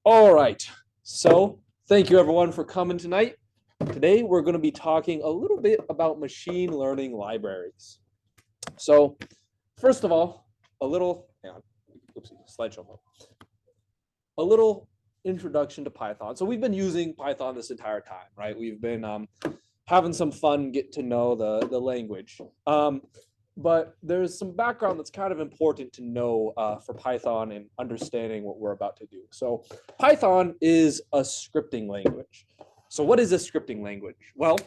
All right. So thank you everyone for coming tonight. Today we're going to be talking a little bit about machine learning libraries. So first of all, a little, slideshow mode. A little introduction to Python. So we've been using Python this entire time, right? We've been having some fun, get to know the language. But there's some background that's kind of important to know for Python and understanding what we're about to do. So Python is a scripting language. So what is a scripting language? Well,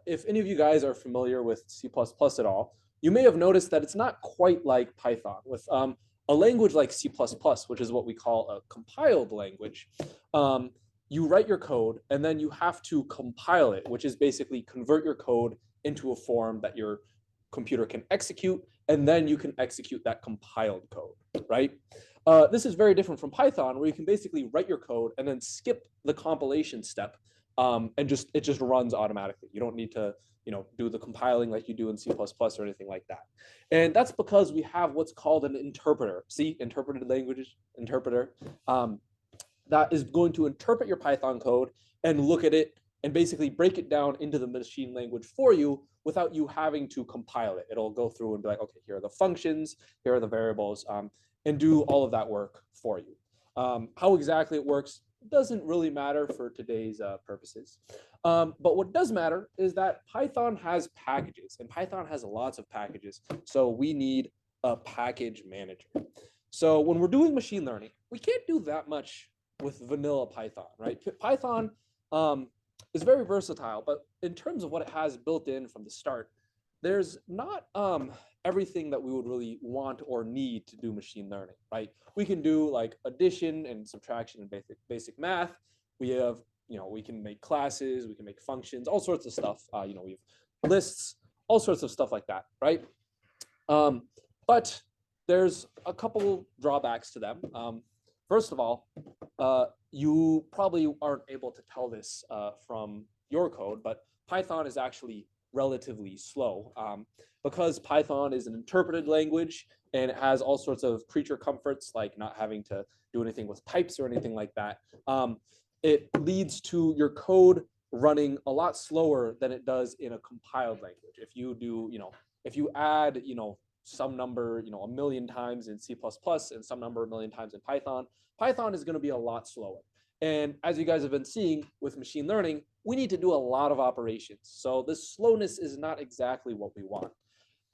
if any of you guys are familiar with C++ at all, you may have noticed that it's not quite like Python. With a language like C++, which is what we call a compiled language, you write your code and then you have to compile it, which is basically convert your code into a form that your computer can execute, and then you can execute that compiled code, right? This is very different from Python, where you can basically write your code and then skip the compilation step, and it just runs automatically. You don't need to do the compiling like you do in C++ or anything like that. And that's because we have what's called an interpreter. See, interpreted language interpreter, that is going to interpret your Python code and look at it and basically break it down into the machine language for you without you having to compile it. It'll go through and be like, okay, here are the functions, here are the variables, and do all of that work for you. How exactly it works doesn't really matter for today's purposes. But what does matter is that Python has packages, and Python has lots of packages. So we need a package manager. So when we're doing machine learning, we can't do that much with vanilla Python, right? Python is very versatile, but in terms of what it has built in from the start, there's not everything that we would really want or need to do machine learning, right? We can do like addition and subtraction and basic math. We have, we can make classes, we can make functions, all sorts of stuff. We have lists, all sorts of stuff like that, right? But there's a couple drawbacks to them. First of all, you probably aren't able to tell this from your code, but Python is actually relatively slow because Python is an interpreted language and it has all sorts of creature comforts like not having to do anything with types or anything like that. It leads to your code running a lot slower than it does in a compiled language. If you do, if you add, some number, a million times in C++ and some number a million times in Python, Python is going to be a lot slower. And as you guys have been seeing with machine learning, we need to do a lot of operations. So this slowness is not exactly what we want.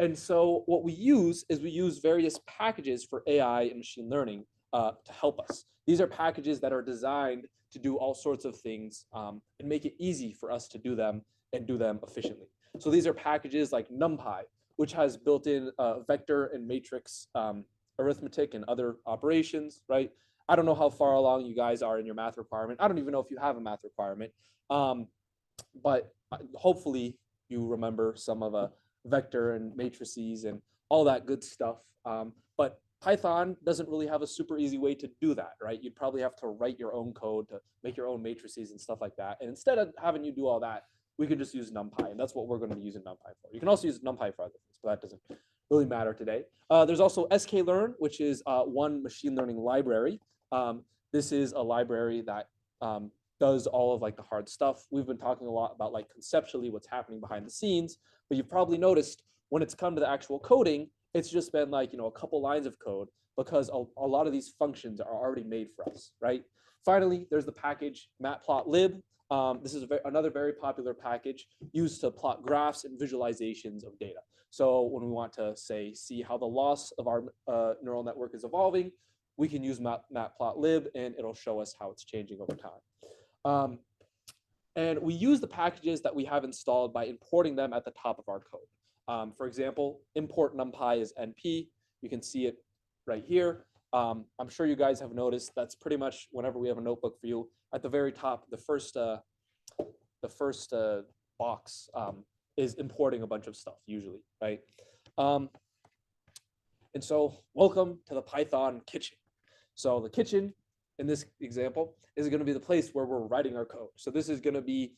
And so what we use is we use various packages for AI and machine learning to help us. These are packages that are designed to do all sorts of things and make it easy for us to do them and do them efficiently. So these are packages like NumPy, which has built-in vector and matrix arithmetic and other operations, right? I don't know how far along you guys are in your math requirement. I don't even know if you have a math requirement, but hopefully you remember some of a vector and matrices and all that good stuff. But Python doesn't really have a super easy way to do that, right? You'd probably have to write your own code to make your own matrices and stuff like that. And instead of having you do all that, we could just use NumPy, and that's what we're going to be using NumPy for. You can also use NumPy for other things, but that doesn't really matter today. There's also sklearn, which is one machine learning library. This is a library that does all of like the hard stuff. We've been talking a lot about like conceptually what's happening behind the scenes, but you've probably noticed when it's come to the actual coding, it's just been like, a couple lines of code because a lot of these functions are already made for us, right? Finally, there's the package matplotlib. This is another very popular package used to plot graphs and visualizations of data. So when we want to see how the loss of our neural network is evolving, we can use matplotlib and it'll show us how it's changing over time. And we use the packages that we have installed by importing them at the top of our code. For example, import NumPy is NP. You can see it right here. I'm sure you guys have noticed that's pretty much whenever we have a notebook for you, at the very top, the first box is importing a bunch of stuff usually, right? And so welcome to the Python kitchen. So the kitchen in this example is going to be the place where we're writing our code. So this is going to be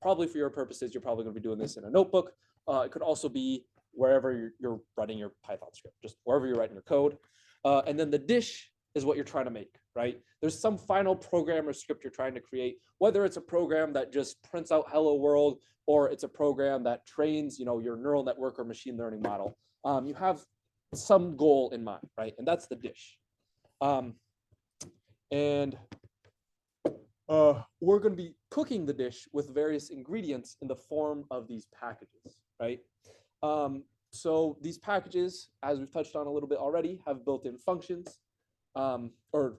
probably for your purposes, you're probably going to be doing this in a notebook. It could also be wherever you're writing your Python script, just wherever you're writing your code. And then the dish is what you're trying to make, right? There's some final program or script you're trying to create, whether it's a program that just prints out hello world, or it's a program that trains, your neural network or machine learning model. You have some goal in mind, right? And that's the dish. We're going to be cooking the dish with various ingredients in the form of these packages, right? So these packages, as we've touched on a little bit already, have built-in functions, or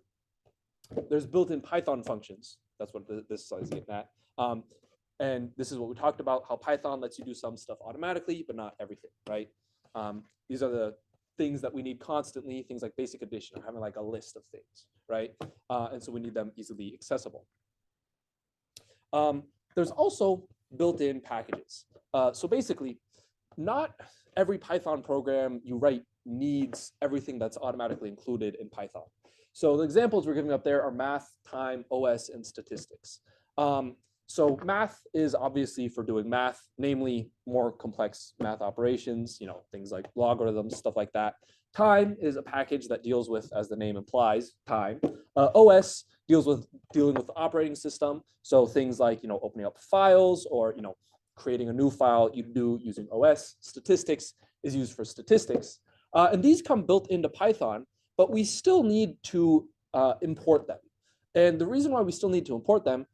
there's built-in Python functions. That's what this slide is getting at. And this is what we talked about, how Python lets you do some stuff automatically, but not everything, right? These are the things that we need constantly, things like basic addition, or having like a list of things, right? And so we need them easily accessible. There's also built-in packages. So basically, not every Python program you write needs everything that's automatically included in Python. So the examples we're giving up there are math, time, OS, and statistics. So math is obviously for doing math, namely more complex math operations, things like logarithms, stuff like that. Time is a package that deals with, as the name implies, time. OS deals with dealing with the operating system. So things like, opening up files, or, creating a new file you do using OS. Statistics is used for statistics. And these come built into Python, but we still need to import them. And the reason why we still need to import them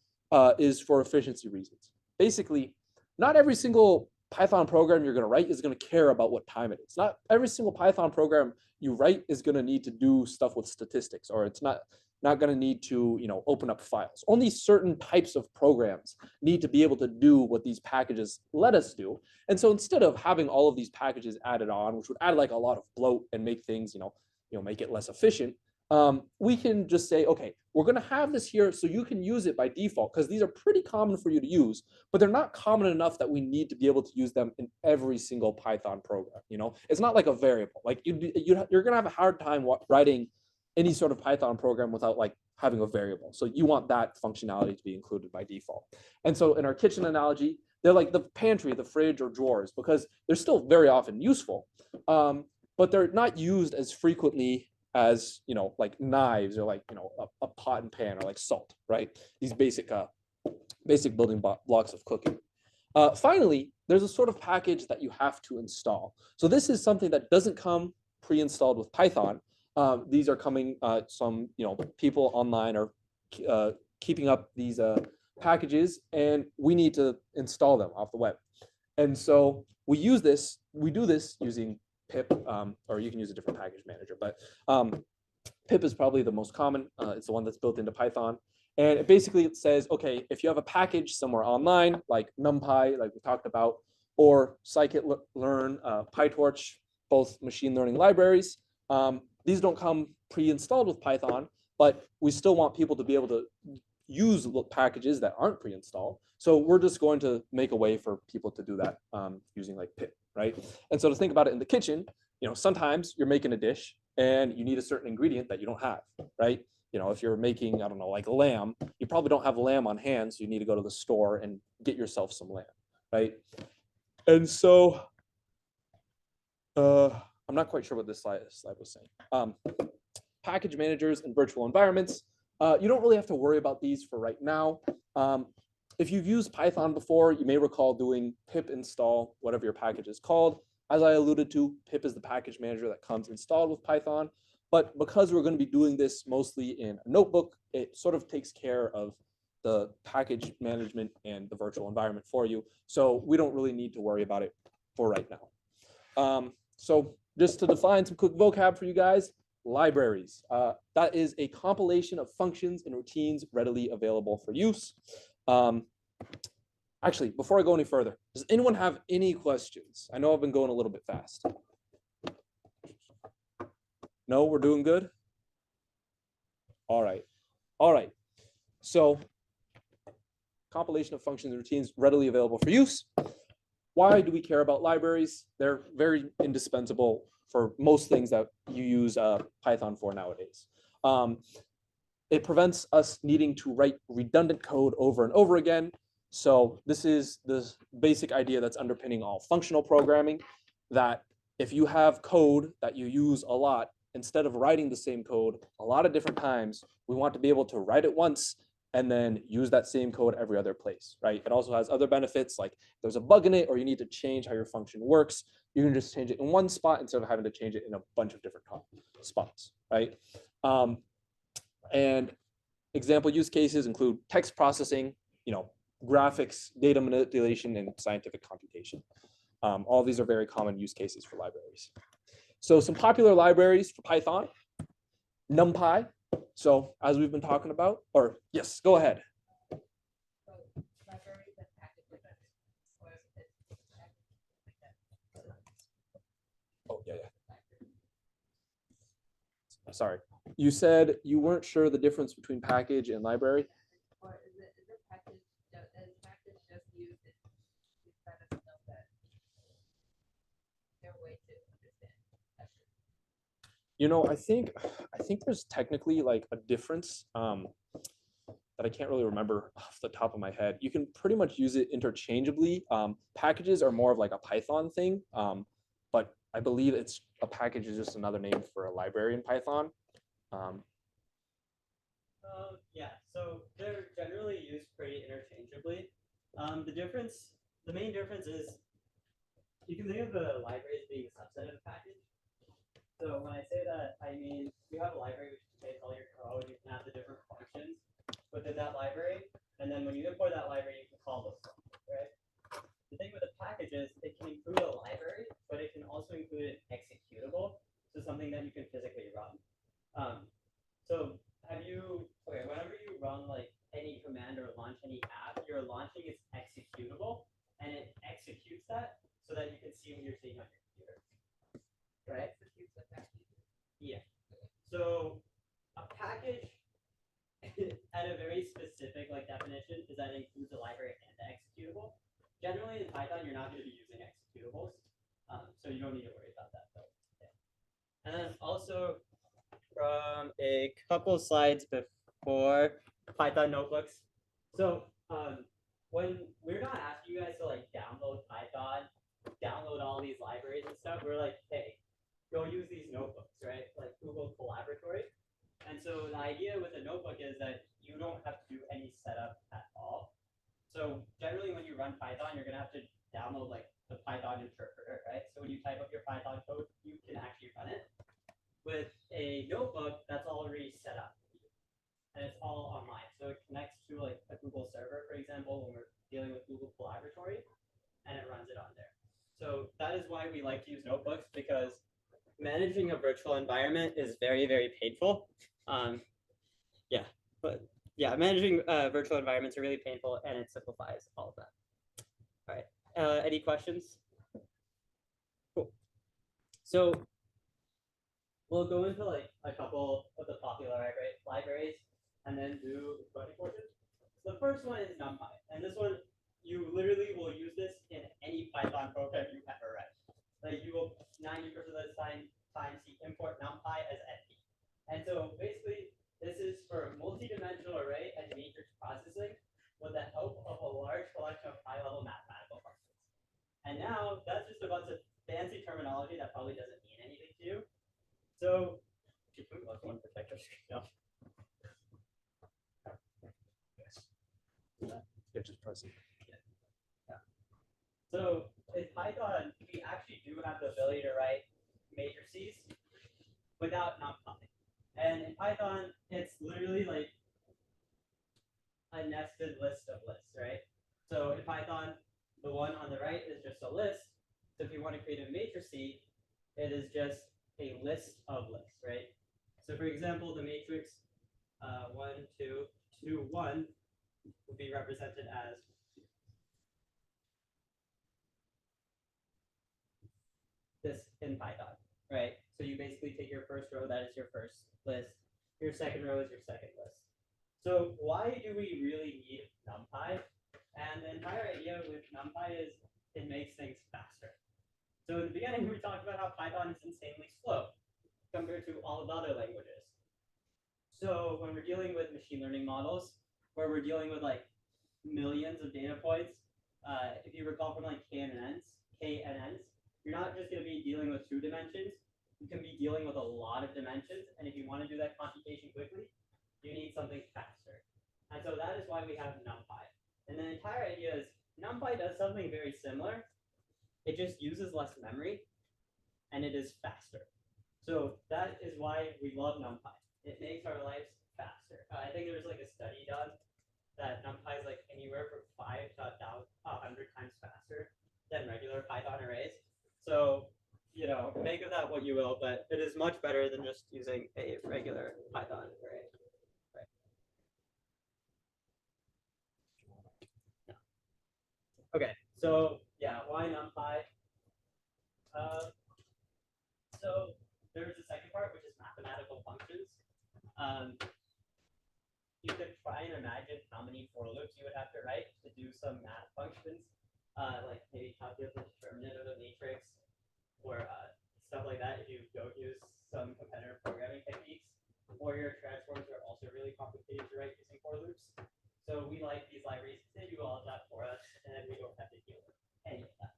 is for efficiency reasons. Basically, not every single Python program you're going to write is going to care about what time it is. Not every single Python program you write is going to need to do stuff with statistics, or it's not going to need to open up files. Only certain types of programs need to be able to do what these packages let us do. And so instead of having all of these packages added on, which would add like a lot of bloat and make things make it less efficient, we can just say, okay, we're going to have this here so you can use it by default, because these are pretty common for you to use, but they're not common enough that we need to be able to use them in every single Python program. It's not like a variable. Like you're going to have a hard time writing any sort of Python program without like having a variable. So you want that functionality to be included by default. And so in our kitchen analogy, they're like the pantry, the fridge, or drawers, because they're still very often useful, but they're not used as frequently as like knives, or like a pot and pan, or like salt, right? These basic building blocks of cooking. Finally, there's a sort of package that you have to install. So this is something that doesn't come pre-installed with Python. These are coming, some people online are keeping up these packages, and we need to install them off the web. And so we do this using pip, or you can use a different package manager, but pip is probably the most common. It's the one that's built into Python. And it says, okay, if you have a package somewhere online, like NumPy, like we talked about, or scikit-learn, PyTorch, both machine learning libraries, these don't come pre-installed with Python, but we still want people to be able to use packages that aren't pre-installed. So we're just going to make a way for people to do that using like pip, right? And so to think about it in the kitchen, sometimes you're making a dish and you need a certain ingredient that you don't have, right? If you're making, I don't know, like lamb, you probably don't have lamb on hand, so you need to go to the store and get yourself some lamb, right? And so I'm not quite sure what this slide was saying. Package managers and virtual environments. You don't really have to worry about these for right now. If you've used Python before, you may recall doing pip install, whatever your package is called. As I alluded to, pip is the package manager that comes installed with Python. But because we're going to be doing this mostly in a notebook, it sort of takes care of the package management and the virtual environment for you. So we don't really need to worry about it for right now. So just to define some quick vocab for you guys, libraries. That is a compilation of functions and routines readily available for use. Actually, before I go any further, does anyone have any questions? I know I've been going a little bit fast. No, we're doing good? All right. All right. So compilation of functions and routines readily available for use. Why do we care about libraries? They're very indispensable for most things that you use Python for nowadays. It prevents us needing to write redundant code over and over again. So this is the basic idea that's underpinning all functional programming, that if you have code that you use a lot, instead of writing the same code a lot of different times, we want to be able to write it once and then use that same code every other place, right? It also has other benefits, like if there's a bug in it or you need to change how your function works, you can just change it in one spot instead of having to change it in a bunch of different spots, right? And example use cases include text processing, graphics, data manipulation, and scientific computation. All these are very common use cases for libraries. So some popular libraries for Python, NumPy. So as we've been talking about, or yes, go ahead. Oh, yeah. Sorry. You said you weren't sure the difference between package and library? Or is it package just used kind of stuff that their way to understand? I think there's technically like a difference that I can't really remember off the top of my head. You can pretty much use it interchangeably. Packages are more of like a Python thing, but I believe a package is just another name for a library in Python. Yeah, so they're generally used pretty interchangeably. The main difference is you can think of the library as being a subset of a package. So when I say that, I mean you have a library which contains all your code. You can have the different functions within that library, and then when you import that library, you can call those functions, right? The thing with a package is it can include a library, but it can also include an executable, so something that you can physically run. So whenever you run like any command or launch any app, you're launching its executable, and it executes that so that you can see what you're seeing on your computer, right? Yeah. So a package, at a very specific definition, is that it includes a library and the executable. Generally in Python, you're not going to be using executables, so you don't need to worry about that though. Yeah. And then also from a couple slides before, Python notebooks. So when we're not asking you guys to download Python, download all these libraries and stuff, we're like, hey, go use these notebooks, right? Like Google Collaboratory. And so the idea with a notebook is that you don't have to do any setup at all. So generally when you run Python, you're gonna have to download the Python interpreter, right? So when you type up your Python code, you can actually run it. With a notebook, that's already set up, and it's all online. So it connects to a Google server, for example, when we're dealing with Google Collaboratory, and it runs it on there. So that is why we like to use notebooks, because managing a virtual environment is very, very painful. Managing virtual environments are really painful, and it simplifies all of that. All right. Any questions? Cool. So we'll go into a couple of the popular libraries and then do the coding portion. The first one is NumPy, and this one you literally will use this in any Python program you ever read. You will 90% of the time see import NumPy as NP. And so basically this is for multi-dimensional array and matrix processing with the help of a large collection of high-level mathematical functions. And now that's just a bunch of fancy terminology that probably doesn't mean anything to you. So, one protector screen up. Yeah, just press it. Yeah. So in Python, we actually do have the ability to write matrices without NumPy. And in Python, it's literally like a nested list of lists, right? So in Python, the one on the right is just a list. So if you want to create a matrix, it is just a list of lists, right? So for example, the matrix 1, 2, 2, 1 would be represented as this in Python, right? So you basically take your first row, that is your first list. Your second row is your second list. So why do we really need NumPy? And the entire idea with NumPy is it makes things faster. So in the beginning, we talked about how Python is insanely slow compared to all of the other languages. So when we're dealing with machine learning models, where we're dealing with millions of data points, if you recall from KNNs, you're not just going to be dealing with 2 dimensions, you can be dealing with a lot of dimensions, and if you want to do that computation quickly, you need something faster. And so that is why we have NumPy. And the entire idea is NumPy does something very similar. It just uses less memory, and it is faster. So that is why we love NumPy. It makes our lives faster. I think there's like a study done that NumPy is like anywhere from 5 to 100 times faster than regular Python arrays. So, you know, make of that what you will, but it is much better than just using a regular Python array. Right. Okay, so yeah, why NumPy? So there's the second part, which is mathematical functions. You could try and imagine how many for loops you would have to write to do some math functions, like maybe calculate the determinant of a matrix or stuff like that if you don't use some competitive programming techniques. Or your transforms are also really complicated to write using for loops. So we like these libraries because they do all of that for us, and we don't have to deal with any of that.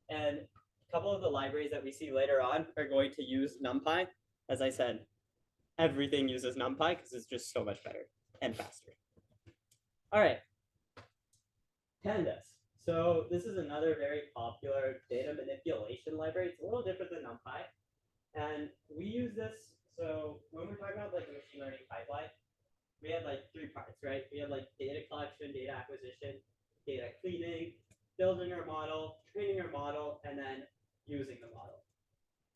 And a couple of the libraries that we see later on are going to use NumPy. As I said, everything uses NumPy because it's just so much better and faster. All right, pandas. So this is another very popular data manipulation library. It's a little different than NumPy, and we use this. So when we're talking about like a machine learning pipeline, we have like 3 parts, right? We have like data collection, data acquisition, data cleaning, building our model, training our model, and then using the model.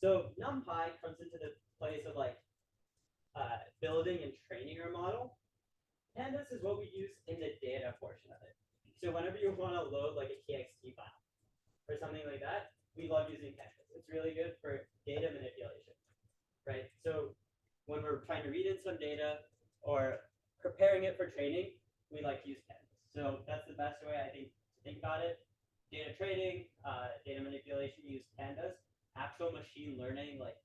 So NumPy comes into the place of like building and training our model. Pandas is what we use in the data portion of it. So whenever you want to load like a txt file or something like that, we love using pandas. It's really good for data manipulation, right? So when we're trying to read in some data or preparing it for training, we like to use pandas. So that's the best way I think to think about it. Data training, data manipulation, use pandas. Actual machine learning, like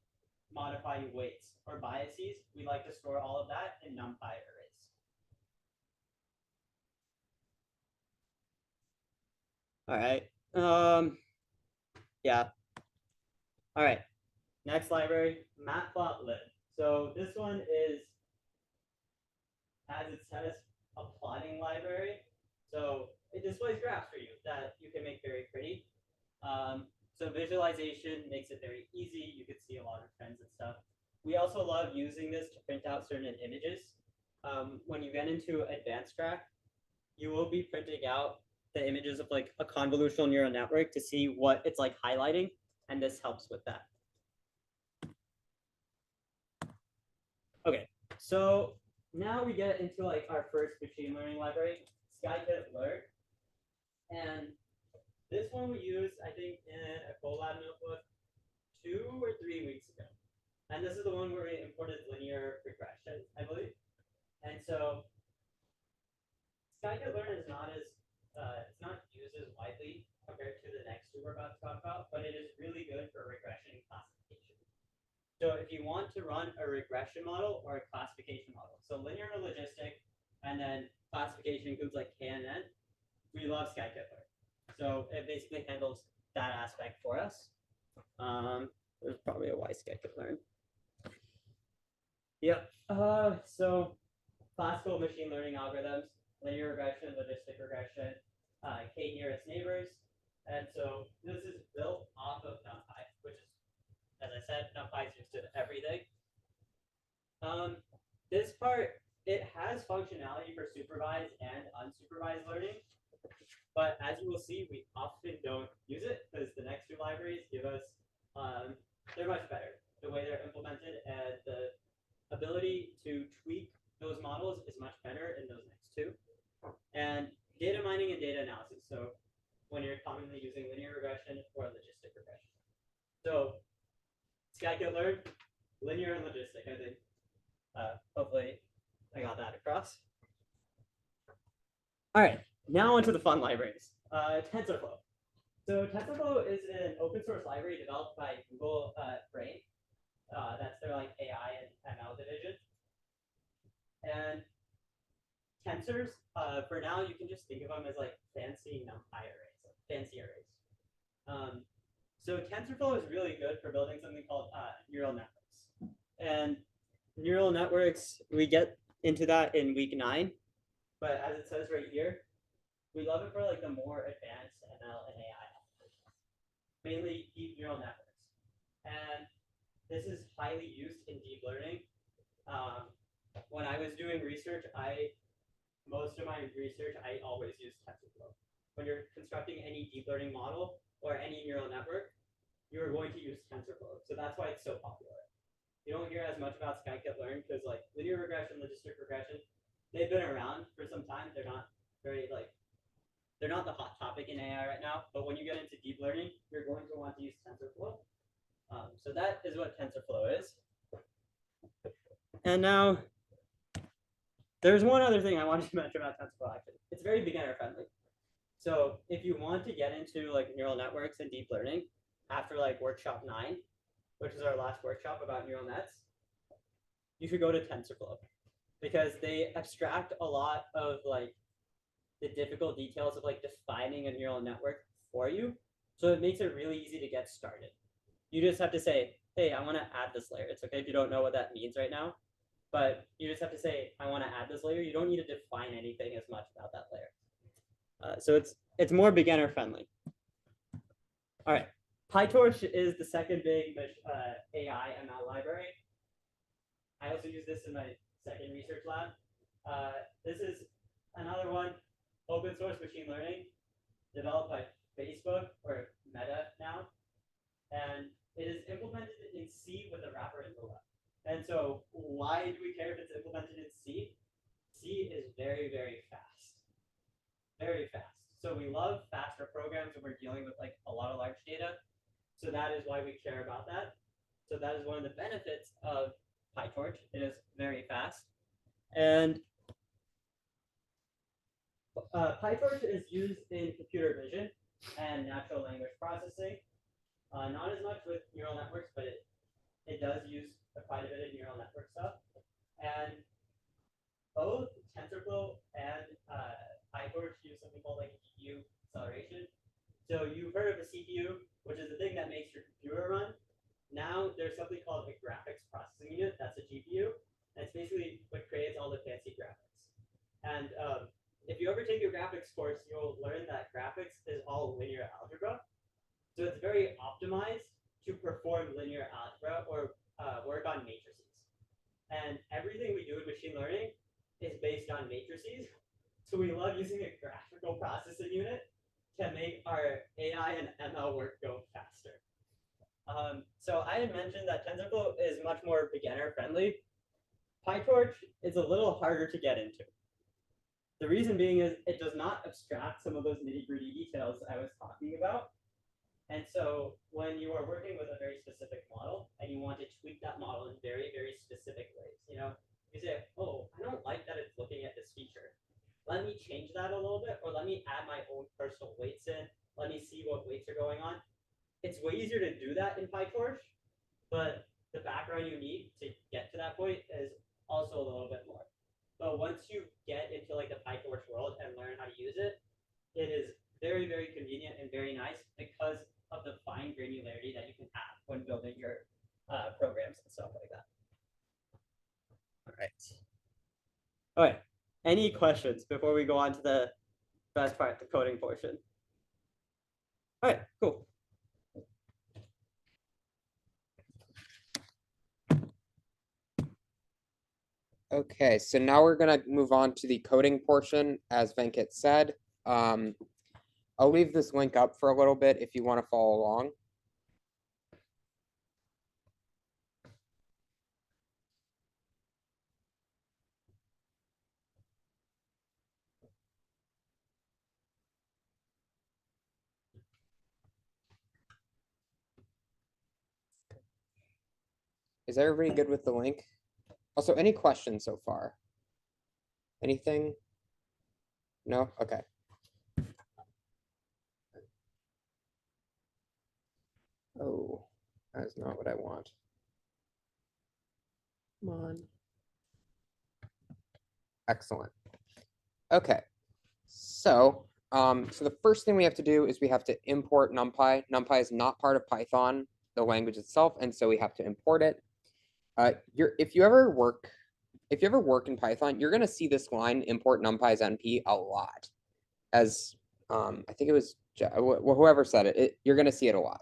modifying weights or biases, we like to store all of that in NumPy arrays. All right. Yeah. All right. Next library, matplotlib. So this one is, as it says, a plotting library. So it displays graphs for you that you can make very pretty. So visualization makes it very easy. You can see a lot of trends and stuff. We also love using this to print out certain images. When you get into advanced track, you will be printing out the images of like a convolutional neural network to see what it's like highlighting, and this helps with that. Okay, so now we get into like our first machine learning library, scikit-learn. And this one we used, I think, in a Colab notebook 2 or 3 weeks ago. And this is the one where we imported linear regression, I believe. And so scikit-learn is not as it's not used as widely compared to the next 2 we're about to talk about, but it is really good for regression classification. So if you want to run a regression model or a classification model, so linear or logistic, and then classification includes like K and N, we love scikit-learn. So it basically handles that aspect for us. There's probably a why scikit-learn. Yep. So classical machine learning algorithms, linear regression, logistic regression, K nearest neighbors. And so this is built off of NumPy, which is, as I said, NumPy is used in everything. This part, it has functionality for supervised and unsupervised learning. But as you will see, we often don't use it because the next 2 libraries give us, they're much better. The way they're implemented and the ability to tweak those models is much better in those next 2. And data mining and data analysis. So when you're commonly using linear regression or logistic regression. So scikit-learn, linear and logistic, I think. Hopefully I got that across. All right, now onto the fun libraries. TensorFlow. So TensorFlow is an open source library developed by Google Brain. That's their like AI and ML division. And tensors, for now, you can just think of them as like fancy NumPy arrays, like fancy arrays. So TensorFlow is really good for building something called neural networks. And neural networks, we get into that in week 9. But as it says right here, we love it for like the more advanced ML and AI applications, mainly deep neural networks. And this is highly used in deep learning. When I was doing research, most of my research, I always use TensorFlow. When you're constructing any deep learning model or any neural network, you're going to use TensorFlow. So that's why it's so popular. You don't hear as much about scikit-learn because like linear regression, logistic regression, they've been around for some time. They're not very they're not the hot topic in AI right now. But when you get into deep learning, you're going to want to use TensorFlow. So that is what TensorFlow is. And now, there's one other thing I wanted to mention about TensorFlow. Actually, it's very beginner friendly. So if you want to get into like neural networks and deep learning after like workshop 9, which is our last workshop about neural nets, you should go to TensorFlow because they abstract a lot of like the difficult details of like defining a neural network for you. So it makes it really easy to get started. You just have to say, hey, I want to add this layer. It's okay if you don't know what that means right now, but you just have to say, I want to add this layer. You don't need to define anything as much about that layer. So it's more beginner friendly. All right, PyTorch is the second big AI ML library. I also use this in my second research lab. This is another one, open source machine learning, developed by Facebook or Meta now, and it is implemented in C with a wrapper in Lua. And so why do we care if it's implemented in C? C is very, very fast. Very fast. So we love faster programs when we're dealing with like a lot of large data. So that is why we care about that. So that is one of the benefits of PyTorch. It is very fast. And PyTorch is used in computer vision and natural language processing. Not as much with neural networks, but it does use quite a bit of neural network stuff. And both TensorFlow and PyTorch use something called like GPU acceleration. So you've heard of a CPU, which is the thing that makes your computer run. Now there's something called a graphics processing unit. That's a GPU. And it's basically what creates all the fancy graphics. And if you ever take a graphics course, you'll learn that graphics is all linear algebra. So it's very optimized to perform linear algebra or work on matrices. And everything we do in machine learning is based on matrices. So we love using a graphical processing unit to make our AI and ML work go faster. So I had mentioned that TensorFlow is much more beginner friendly. PyTorch is a little harder to get into. The reason being is it does not abstract some of those nitty-gritty details I was talking about. And so when you are working with a very specific model and you want to tweak that model in very, very specific ways, you say, oh, I don't like that it's looking at this feature. Let me change that a little bit, or let me add my own personal weights in. Let me see what weights are going on. It's way easier to do that in PyTorch, but the background you need to get to that point is also a little bit more. But once you get into like the PyTorch world and learn how to use it, it is very, very convenient and very nice because of the fine granularity that you can have when building your programs and stuff like that. All right. All right. Any questions before we go on to the best part, the coding portion? All right, cool. Okay, so now we're going to move on to the coding portion, as Venkat said. I'll leave this link up for a little bit if you want to follow along. Is everybody good with the link? Also, any questions so far? Anything? No? Okay. Oh, that's not what I want. Come on. Excellent. Okay, so So the first thing we have to do is we have to import NumPy. NumPy is not part of Python, the language itself, and so we have to import it. If you ever work in Python, you're gonna see this line import NumPy as NP a lot. As I think it was whoever said it, you're gonna see it a lot.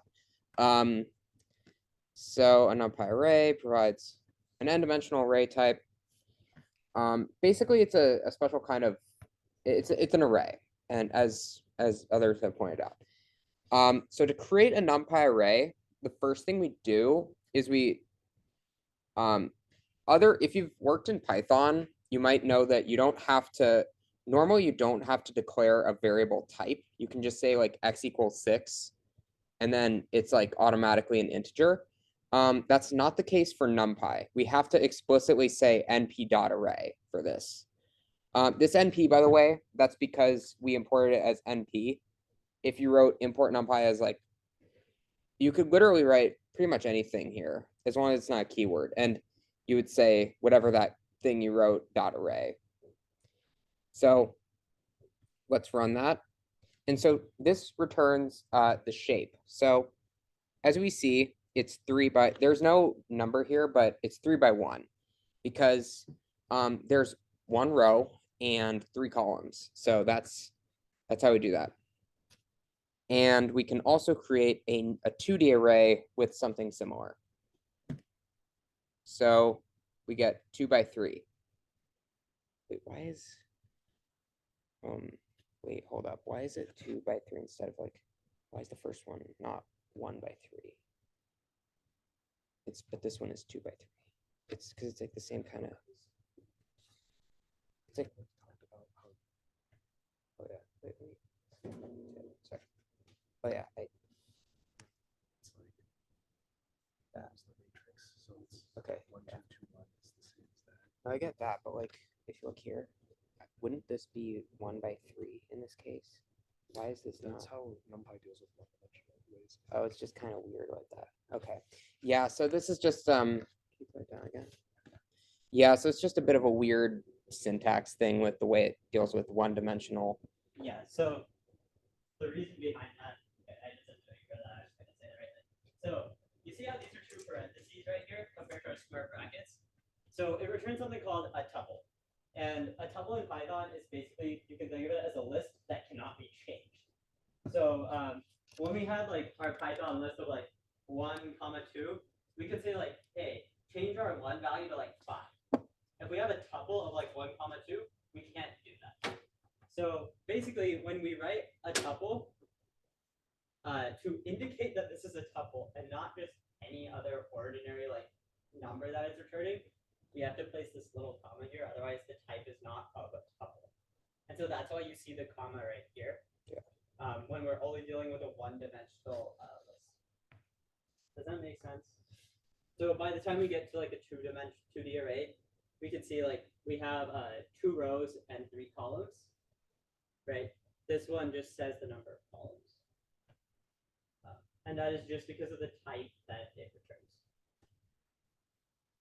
So a NumPy array provides an n-dimensional array type. Basically, it's a special kind of it's an array, and as others have pointed out. So to create a NumPy array, the first thing we do is if you've worked in Python, you might know that normally you don't have to declare a variable type. You can just say like x equals 6, and then it's like automatically an integer. That's not the case for NumPy. We have to explicitly say np.array for this. This np, by the way, that's because we imported it as np. If you wrote import NumPy as like, you could literally write pretty much anything here, as long as it's not a keyword. And you would say whatever that thing you wrote dot array. So let's run that. And so this returns the shape. So as we see, it's there's no number here, but it's 3 by 1 because there's 1 row and 3 columns. So that's how we do that. And we can also create a 2D array with something similar. So we get 2 by 3. Wait, wait, hold up. Why is it 2 by 3 instead of like, why is the first one not 1 by 3? But this one is 2 by 3. It's because it's like the same kind of. It's like. Oh yeah. Wait. Sorry. Oh yeah. Okay. I get that, but like, if you look here, wouldn't this be 1 by 3 in this case? Why is this That's not? how NumPy deals with one-dimensional arrays. Oh, it's just kind of weird like that. Okay. Yeah, so this is just can you put it down again? Yeah, so it's just a bit of a weird syntax thing with the way it deals with one-dimensional. Yeah, so the reason behind that, I just didn't show you for that, I was gonna say that right then. So you see how these are 2 parentheses right here compared to our square brackets? So it returns something called a tuple. And a tuple in Python is basically, you can think of it as a list that cannot be changed. So when we had like our Python list of like 1, 2, we could say like, hey, change our 1 value to like 5. If we have a tuple of like 1, 2, we can't do that. So basically, when we write a tuple, to indicate that this is a tuple and not just any other ordinary like number that it's returning, we have to place this little comma here. Otherwise, the type is not of a tuple. And so that's why you see the comma right here. Yeah. When we're only dealing with a one-dimensional list. Does that make sense? So by the time we get to like a 2D array, we can see like we have 2 rows and 3 columns, right? This one just says the number of columns. And that is just because of the type that it returns.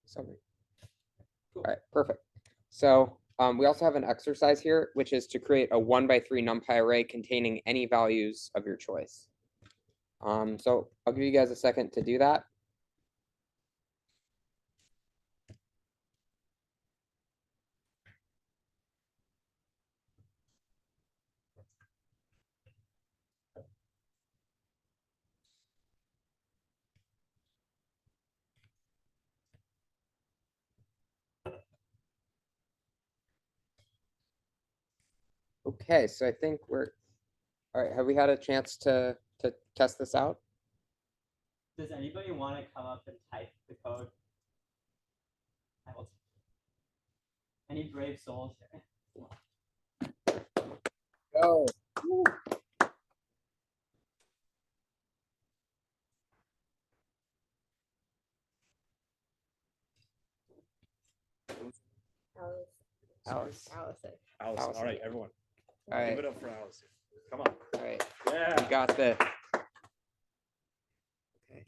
Summary. Cool. All right, perfect. So we also have an exercise here, which is to create a 1 by 3 NumPy array containing any values of your choice. So I'll give you guys a second to do that. Okay, so I think we're all right. Have we had a chance to test this out? Does anybody want to come up and type the code? Any brave souls? Go. Alice. Allison. Allison. All right, everyone. All right. Give it up for Allison. Come on. All right. Yeah. You got this. Okay.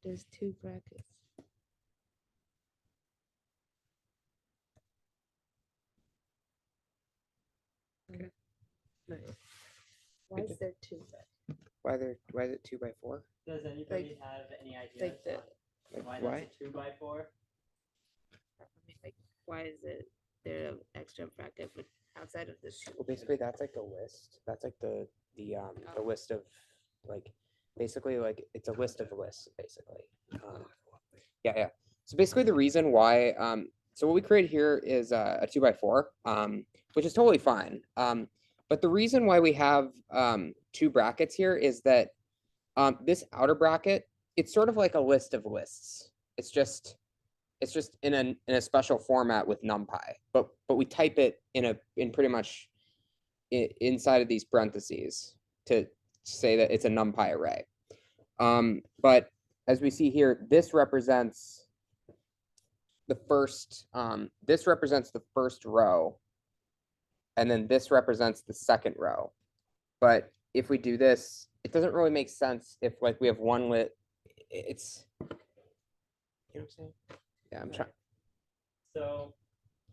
There's two brackets. Okay. Nice. Why is there two brackets? Why is it 2 by 4? Does anybody have any ideas like the- on why Why? that's a 2 by 4? I mean, like, why is it there an extra bracket but outside of this? Well, basically that's like the list. That's like the list of like basically like it's a list of lists basically. Yeah. So basically the reason why so what we create here is a 2 by 4, which is totally fine. But the reason why we have 2 brackets here is that this outer bracket, it's sort of like a list of lists. It's just in a special format with NumPy, but we type it in pretty much inside of these parentheses to say that it's a NumPy array. But as we see here, this represents the first row, and then this represents the second row. But if we do this, it doesn't really make sense if like we have one lit. It's, you know what I'm saying? Yeah, I'm trying. So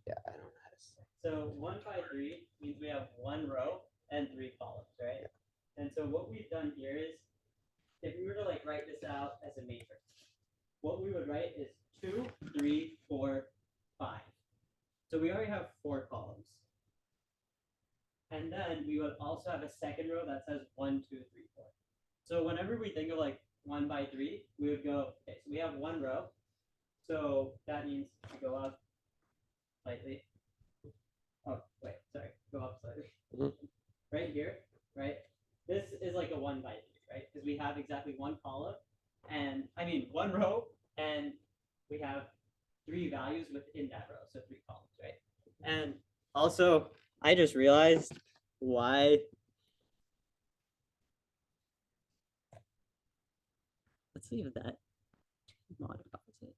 Yeah, I don't know how to say. So 1 by 3 means we have 1 row and 3 columns, right? And so what we've done here is, if we were to like write this out as a matrix, what we would write is 2, 3, 4, 5. So we already have 4 columns. And then we would also have a second row that says 1, 2, 3, 4. So whenever we think of like 1 by 3, we would go, okay, so we have 1 row. So that means we go up slightly. Oh, wait, sorry, go up slightly. Mhm. Right here, right? This is like a 1 by 3, right? Because we have exactly 1 column, and I mean 1 row, and we have 3 values within that row, so 3 columns, right? And also, I just realized why. Let's leave that. Modify it.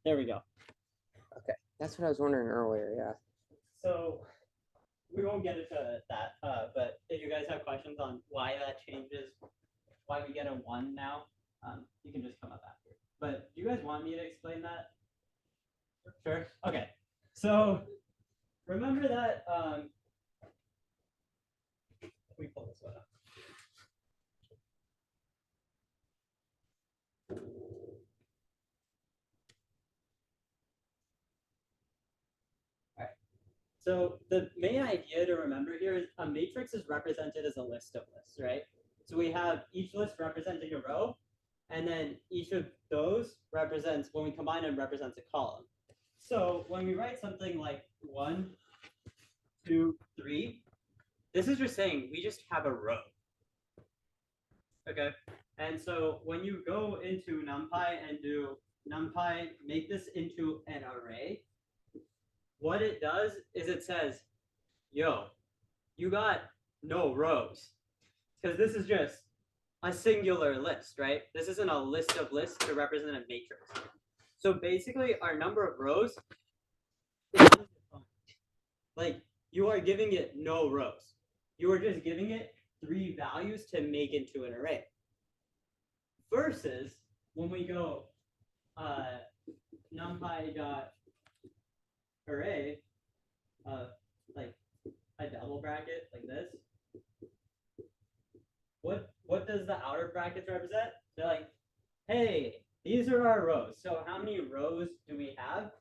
There we go. That's what I was wondering earlier. Yeah. So we won't get into that, but if you guys have questions on why that changes, why we get a 1 now, you can just come up after. But do you guys want me to explain that? Sure. Okay. So remember that we pull this one up. So the main idea to remember here is a matrix is represented as a list of lists, right? So we have each list representing a row, and then each of those represents, when we combine them, represents a column. So when we write something like 1, 2, 3, this is just saying we just have a row. Okay, and so when you go into NumPy and do NumPy, make this into an array, what it does is it says, yo, you got no rows. Because this is just a singular list, right? This isn't a list of lists to represent a matrix. So basically, our number of rows is undefined. Like, you are giving it no rows. You are just giving it 3 values to make into an array. Versus when we go NumPy.array of like a double bracket like this. What does the outer brackets represent? They're like, hey, these are our rows. So how many rows do we have?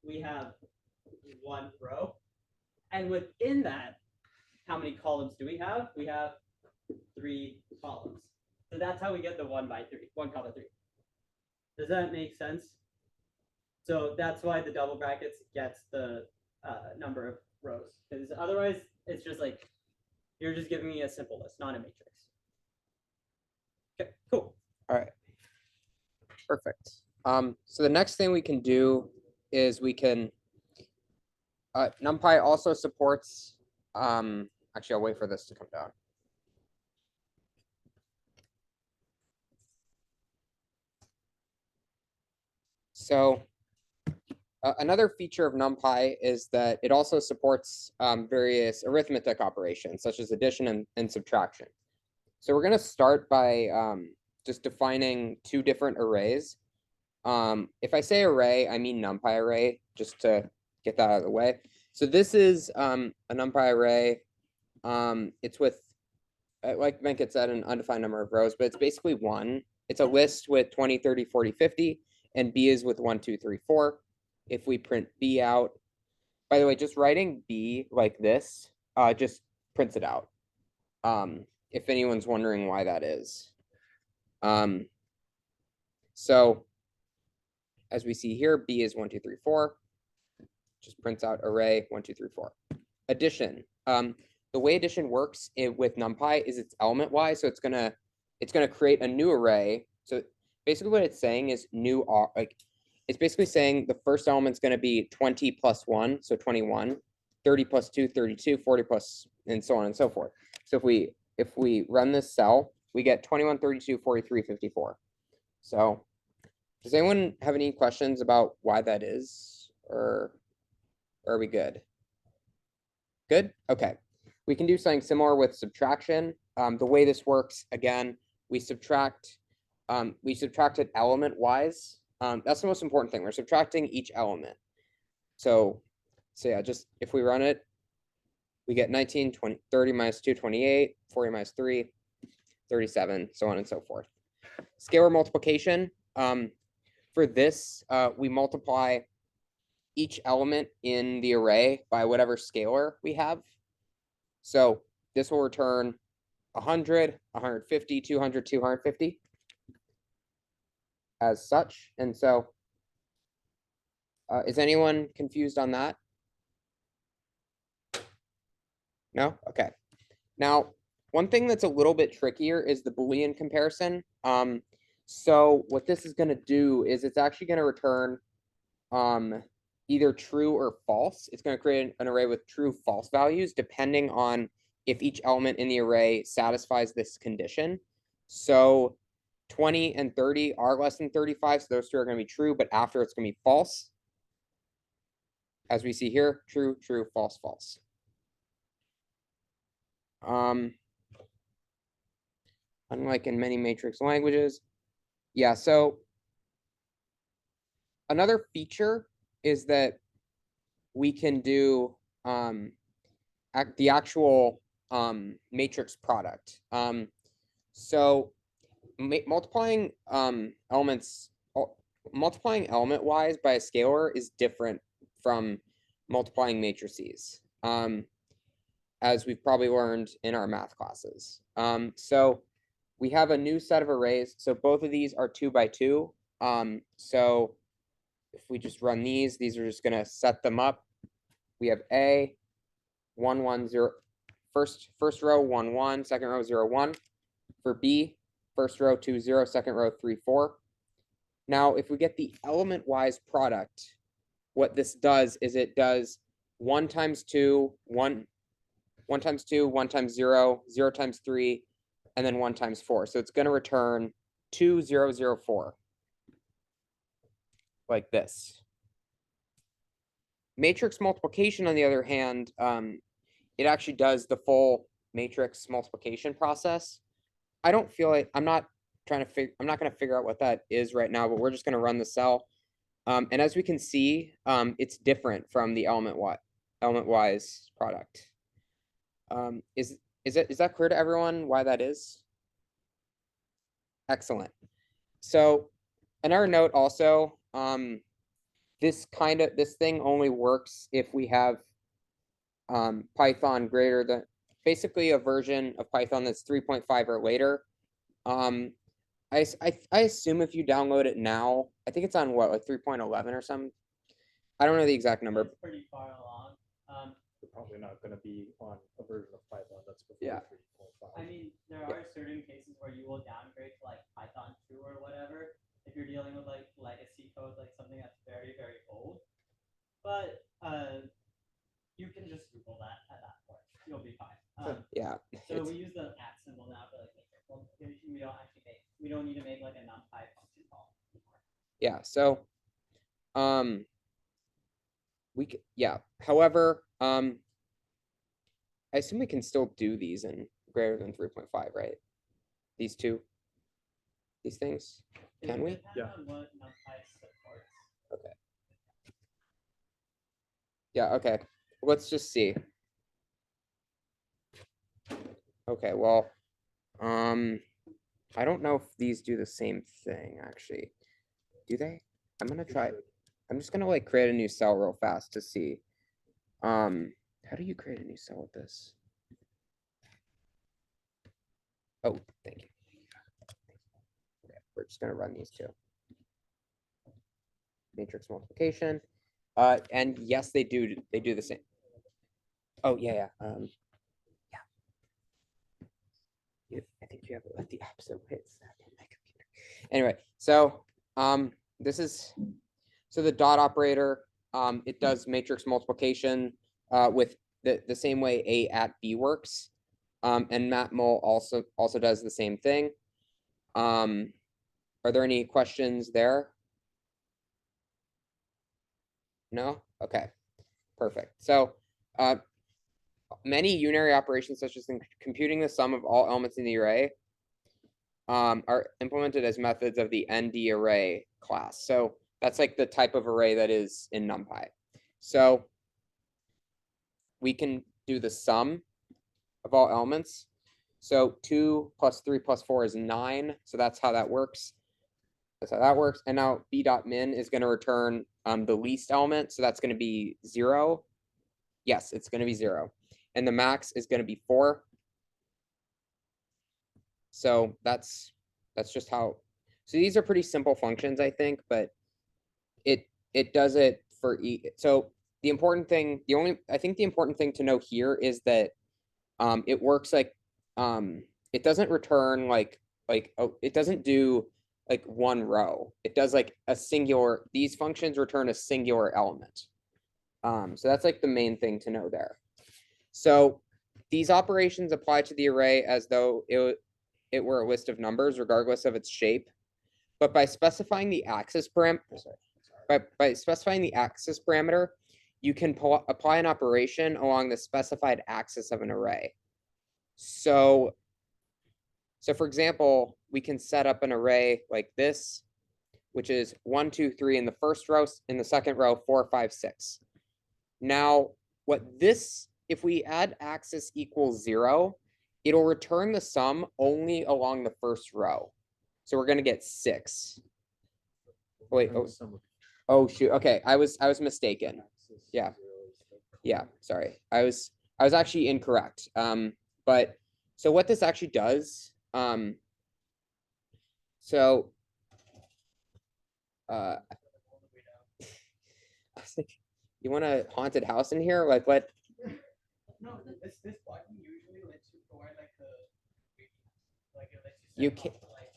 We have 1 row. And within that, how many columns do we have? We have 3 columns. So that's how we get the 1 by 3, 1, 3. Does that make sense? So that's why the double brackets gets the number of rows. Because otherwise, it's just like, you're just giving me a simple list, not a matrix. Okay, cool. All right. Perfect. So the next thing we can do is we can, NumPy also supports, actually, I'll wait for this to come down. So another feature of NumPy is that it also supports various arithmetic operations, such as addition and subtraction. So we're going to start by just defining two different arrays. If I say array, I mean NumPy array, just to get that out of the way. So this is a NumPy array. It's with, like Venkat said, an undefined number of rows, but it's basically one. It's a list with 20, 30, 40, 50, and B is with 1, 2, 3, 4. If we print B out, by the way, just writing B like this just prints it out. If anyone's wondering why that is. So as we see here, B is 1, 2, 3, 4. Just prints out array 1, 2, 3, 4. Addition. The way addition works with NumPy is it's element wise, so it's gonna create a new array. So basically, what it's saying is new, like it's basically saying the first element's gonna be 20 plus 1, so 21, 30 plus 2, 32, 40 plus, and so on and so forth. So if we run this cell, we get 21, 32, 43, 54. So does anyone have any questions about why that is, or are we good? Good? Okay. We can do something similar with subtraction. The way this works, again, we subtract it element wise. That's the most important thing. We're subtracting each element. So yeah, just if we run it, we get 19, 20, 30 minus 2, 28, 40 minus 3, 37, so on and so forth. Scalar multiplication. For this, we multiply each element in the array by whatever scalar we have. So this will return 100, 150, 200, 250 as such. And so is anyone confused on that? No? Okay. Now, one thing that's a little bit trickier is the Boolean comparison. So what this is going to do is it's actually going to return either true or false. It's going to create an array with true, false values, depending on if each element in the array satisfies this condition. So 20 and 30 are less than 35, so those two are going to be true, but after it's going to be false. As we see here, true, true, false, false. Unlike in many matrix languages. Yeah, so another feature is that we can do the actual matrix product. So multiplying multiplying element wise by a scalar is different from multiplying matrices, as we've probably learned in our math classes. So we have a new set of arrays. So both of these are 2 by 2. So if we just run these are just going to set them up. We have A, 1, 1, 0, first row 1, 1, second row 0, 1. For B, first row 2, 0, second row 3, 4. Now, if we get the element-wise product, what this does is it does 1 times 2, 1 times 2, 1 times 0, 0 times 3, and then 1 times 4. So it's going to return 2, 0, 0, 4. Like this. Matrix multiplication, on the other hand, it actually does the full matrix multiplication process. I don't feel like I'm not going to figure out what that is right now, but we're just going to run the cell. And as we can see, it's different from the element-wise product. Is that clear to everyone why that is? Excellent. So another note also, this thing only works if we have Python greater than, basically a version of Python that's 3.5 or later. I assume if you download it now, I think it's on what, like 3.11 or something. I don't know the exact number. It's pretty far along. You're probably not going to be on a version of Python that's before Yeah. 3.5. I mean, there are certain cases where you will downgrade to like Python 2 or whatever if you're dealing with like legacy code, like something that's very, very old. But you can just Google that at that point. You'll be fine. Yeah. So we use the @ symbol now for like matrix multiplication. We don't need to make like a NumPy function call anymore. Yeah. So, However, I assume we can still do these in greater than 3.5, right? These two. these things? It Can we? depends Yeah. on what NumPy supports. Yeah, okay. Let's just see. Okay, well, I don't know if these do the same thing, actually. Do they? I'm gonna try. I'm just gonna like create a new cell real fast to see. How do you create a new cell with this? Oh, thank you. Okay, we're just gonna run these two. Matrix multiplication. And yes, they do the same. Oh yeah. I think you have it the opposite way. It's not in my computer. Anyway, so this is the dot operator. It does matrix multiplication with the same way A at B works. And matmul also does the same thing. Are there any questions there? No? Okay, perfect. So many unary operations, such as in computing the sum of all elements in the array, are implemented as methods of the ND array class. So that's like the type of array that is in NumPy. So we can do the sum of all elements. So 2 plus 3 plus 4 is 9. So that's how that works. That's how that works. And now b.min is going to return the least element. So that's going to be 0. Yes, it's going to be 0. And the max is going to be 4. So that's just how. So these are pretty simple functions, I think, but it does it for each. So the important thing, I think the important thing to know here is that it works like it doesn't return it doesn't do like one row. It does like a singular. These functions return a singular element. So that's like the main thing to know there. So these operations apply to the array as though it were a list of numbers, regardless of its shape. But by specifying the axis parameter, you can apply an operation along the specified axis of an array. So for example, we can set up an array like this, which is 1, 2, 3 in the first row, in the second row, 4, 5, 6. Now, if we add axis equals 0, it'll return the sum only along the first row. So we're going to get 6. Wait, oh shoot. Okay, I was mistaken. Yeah, sorry. I was actually incorrect. But so what this actually does, I was like, you want a haunted house in here? Like what? No, this button usually lets you provide like the it lets You set can't. lights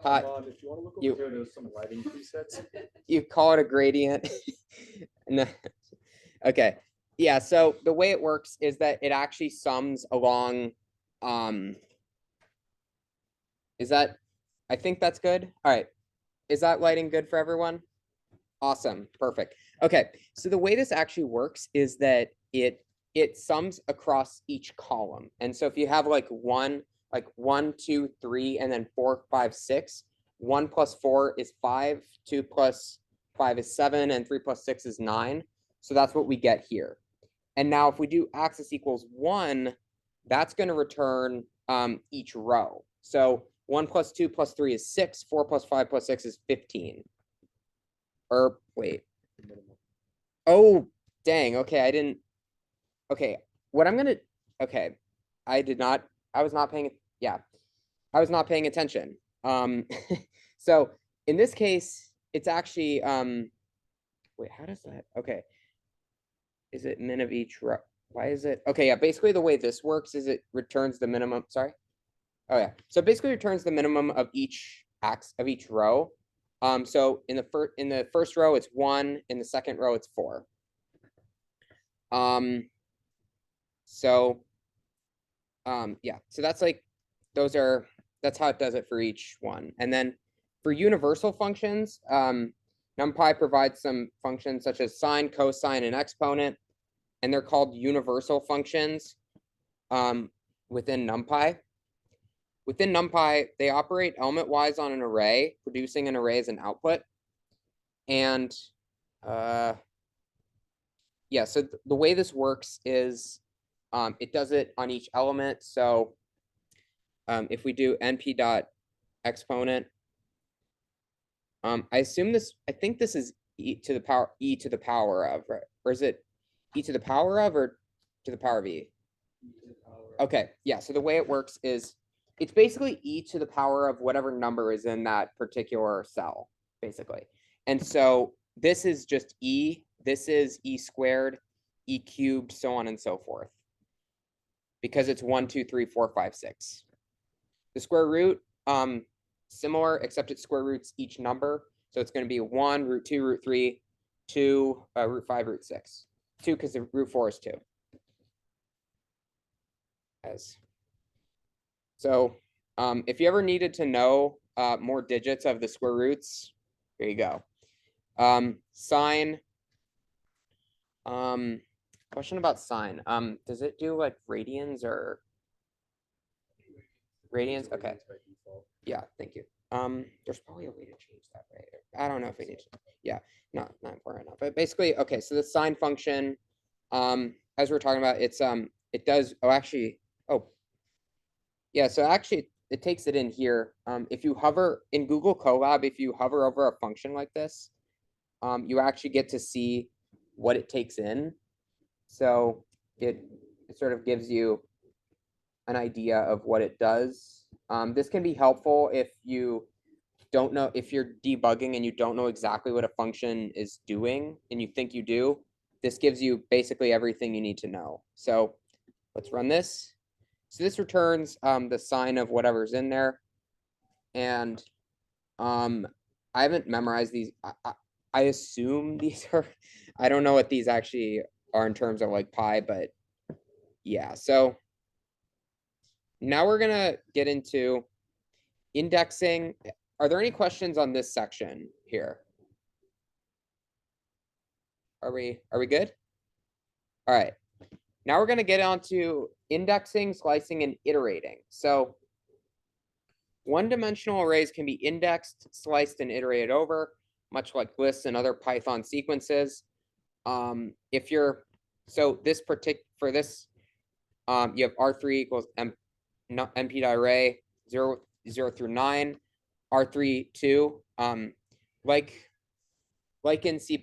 If on. you want to look you- over here, there's some lighting presets. You call it a gradient. No. Okay. Yeah, so the way it works is that it actually sums along I think that's good. All right. Is that lighting good for everyone? Awesome. Perfect. Okay. So the way this actually works is that it sums across each column. And so if you have like 1, 2, 3, and then 4, 5, 6, 1 plus 4 is 5, 2 plus 5 is 7, and 3 plus 6 is 9. So that's what we get here. And now if we do axis equals 1, that's going to return each row. So 1 plus 2 plus 3 is 6, 4 plus 5 plus 6 is 15. Or wait. Oh, dang. Okay, I didn't. Okay, what I'm going to. Okay, I was not paying. Yeah, I was not paying attention. So in this case, it's actually. Wait, how does that? Okay. Is it min of each row? Why is it? Okay, yeah, basically the way this works is it returns the minimum. Sorry. Oh yeah. So basically returns the minimum of each row. So in the first row it's 1, in the second row it's 4. Yeah, so that's that's how it does it for each one. And then for universal functions, NumPy provides some functions such as sine, cosine, and exponent, and they're called universal functions within NumPy. within NumPy, they operate element-wise on an array, producing an array as an output. And yeah, so the way this works is it does it on each element. So if we do np.exponent, I think this is e to the power of, right? Or is it e to the power of or to the power of e? Okay, yeah, so the way it works is it's basically e to the power of whatever number is in that particular cell, basically. And so this is just e, this is e squared, e cubed, so on and so forth. Because it's 1, 2, 3, 4, 5, 6. The square root, similar, except it square roots each number. So it's going to be 1, root 2, root 3, 2, root 5, root 6. 2 because the root 4 is 2. So if you ever needed to know more digits of the square roots, here you go. Sine. Question about sine. Does it do like radians or radians? Okay. Yeah, thank you. There's probably a way to change that, right? I don't know if we need to. Yeah, not important enough. But basically, okay, so the sine function, as we're talking about, it's it does, yeah, so actually it takes it in here. If you hover in Google Colab, if you hover over a function like this, you actually get to see what it takes in. So it sort of gives you an idea of what it does. This can be helpful if you don't know, if you're debugging and you don't know exactly what a function is doing and you think you do. This gives you basically everything you need to know. So let's run this. So this returns the sign of whatever's in there. And I haven't memorized these. I assume these are, I don't know what these actually are in terms of like pi, but yeah. So now we're gonna get into indexing. Are there any questions on this section here? Are we good? All right. Now we're gonna get on to indexing, slicing, and iterating. So one-dimensional arrays can be indexed, sliced, and iterated over, much like lists and other Python sequences. If you're, so this for this, you have R3 equals np.array 0 through 9, R3 2. Like in C++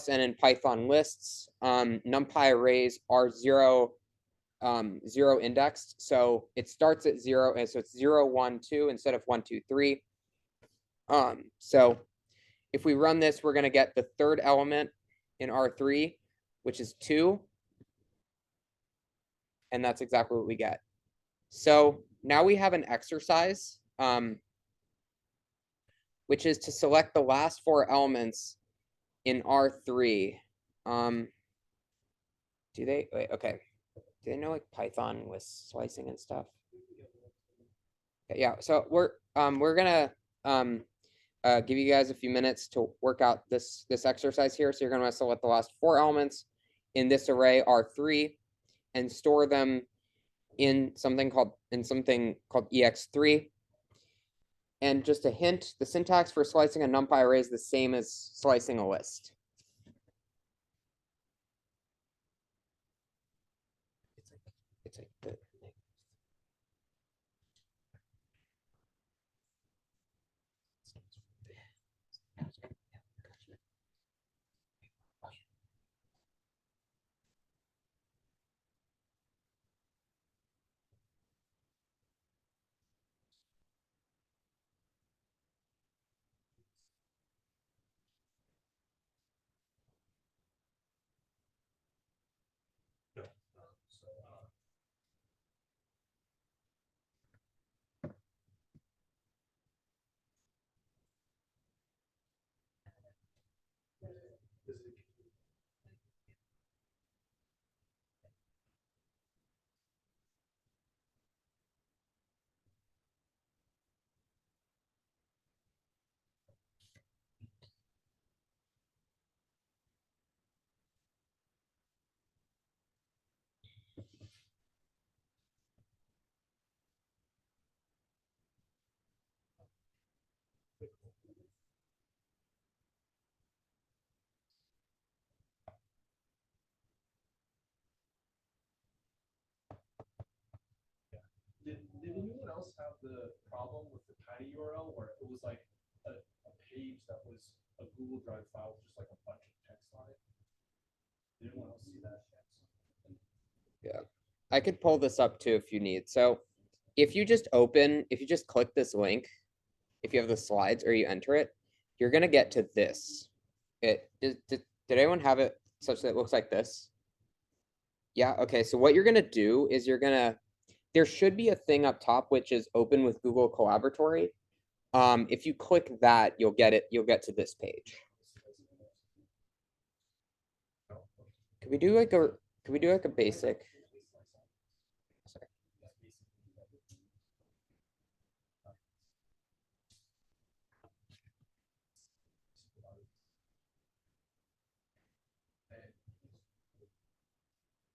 and in Python lists, NumPy arrays are 0 indexed. So it starts at 0, and so it's 0, 1, 2 instead of 1, 2, 3. So if we run this, we're going to get the third element in R3, which is 2. And that's exactly what we get. So now we have an exercise, which is to select the last 4 elements in R3. Do they, wait, okay. Do they know like Python with slicing and stuff? Yeah, so we're gonna give you guys a few minutes to work out this exercise here. So you're gonna select the last 4 elements in this array R3 and store them in something called ex3. And just a hint, the syntax for slicing a NumPy array is the same as slicing a list. It's like the else have the problem with the tiny URL where it was like a page that was a Google Drive file with just like a bunch of text on it? Did anyone else see that? Yeah, I could pull this up too if you need. So if you just click this link, if you have the slides or you enter it, you're gonna get to this. Did anyone have it such that it looks like this? Yeah, okay, so what you're gonna do is there should be a thing up top which is open with Google Collaboratory. If you click that, you'll get to this page. Could we do like a basic? Sorry.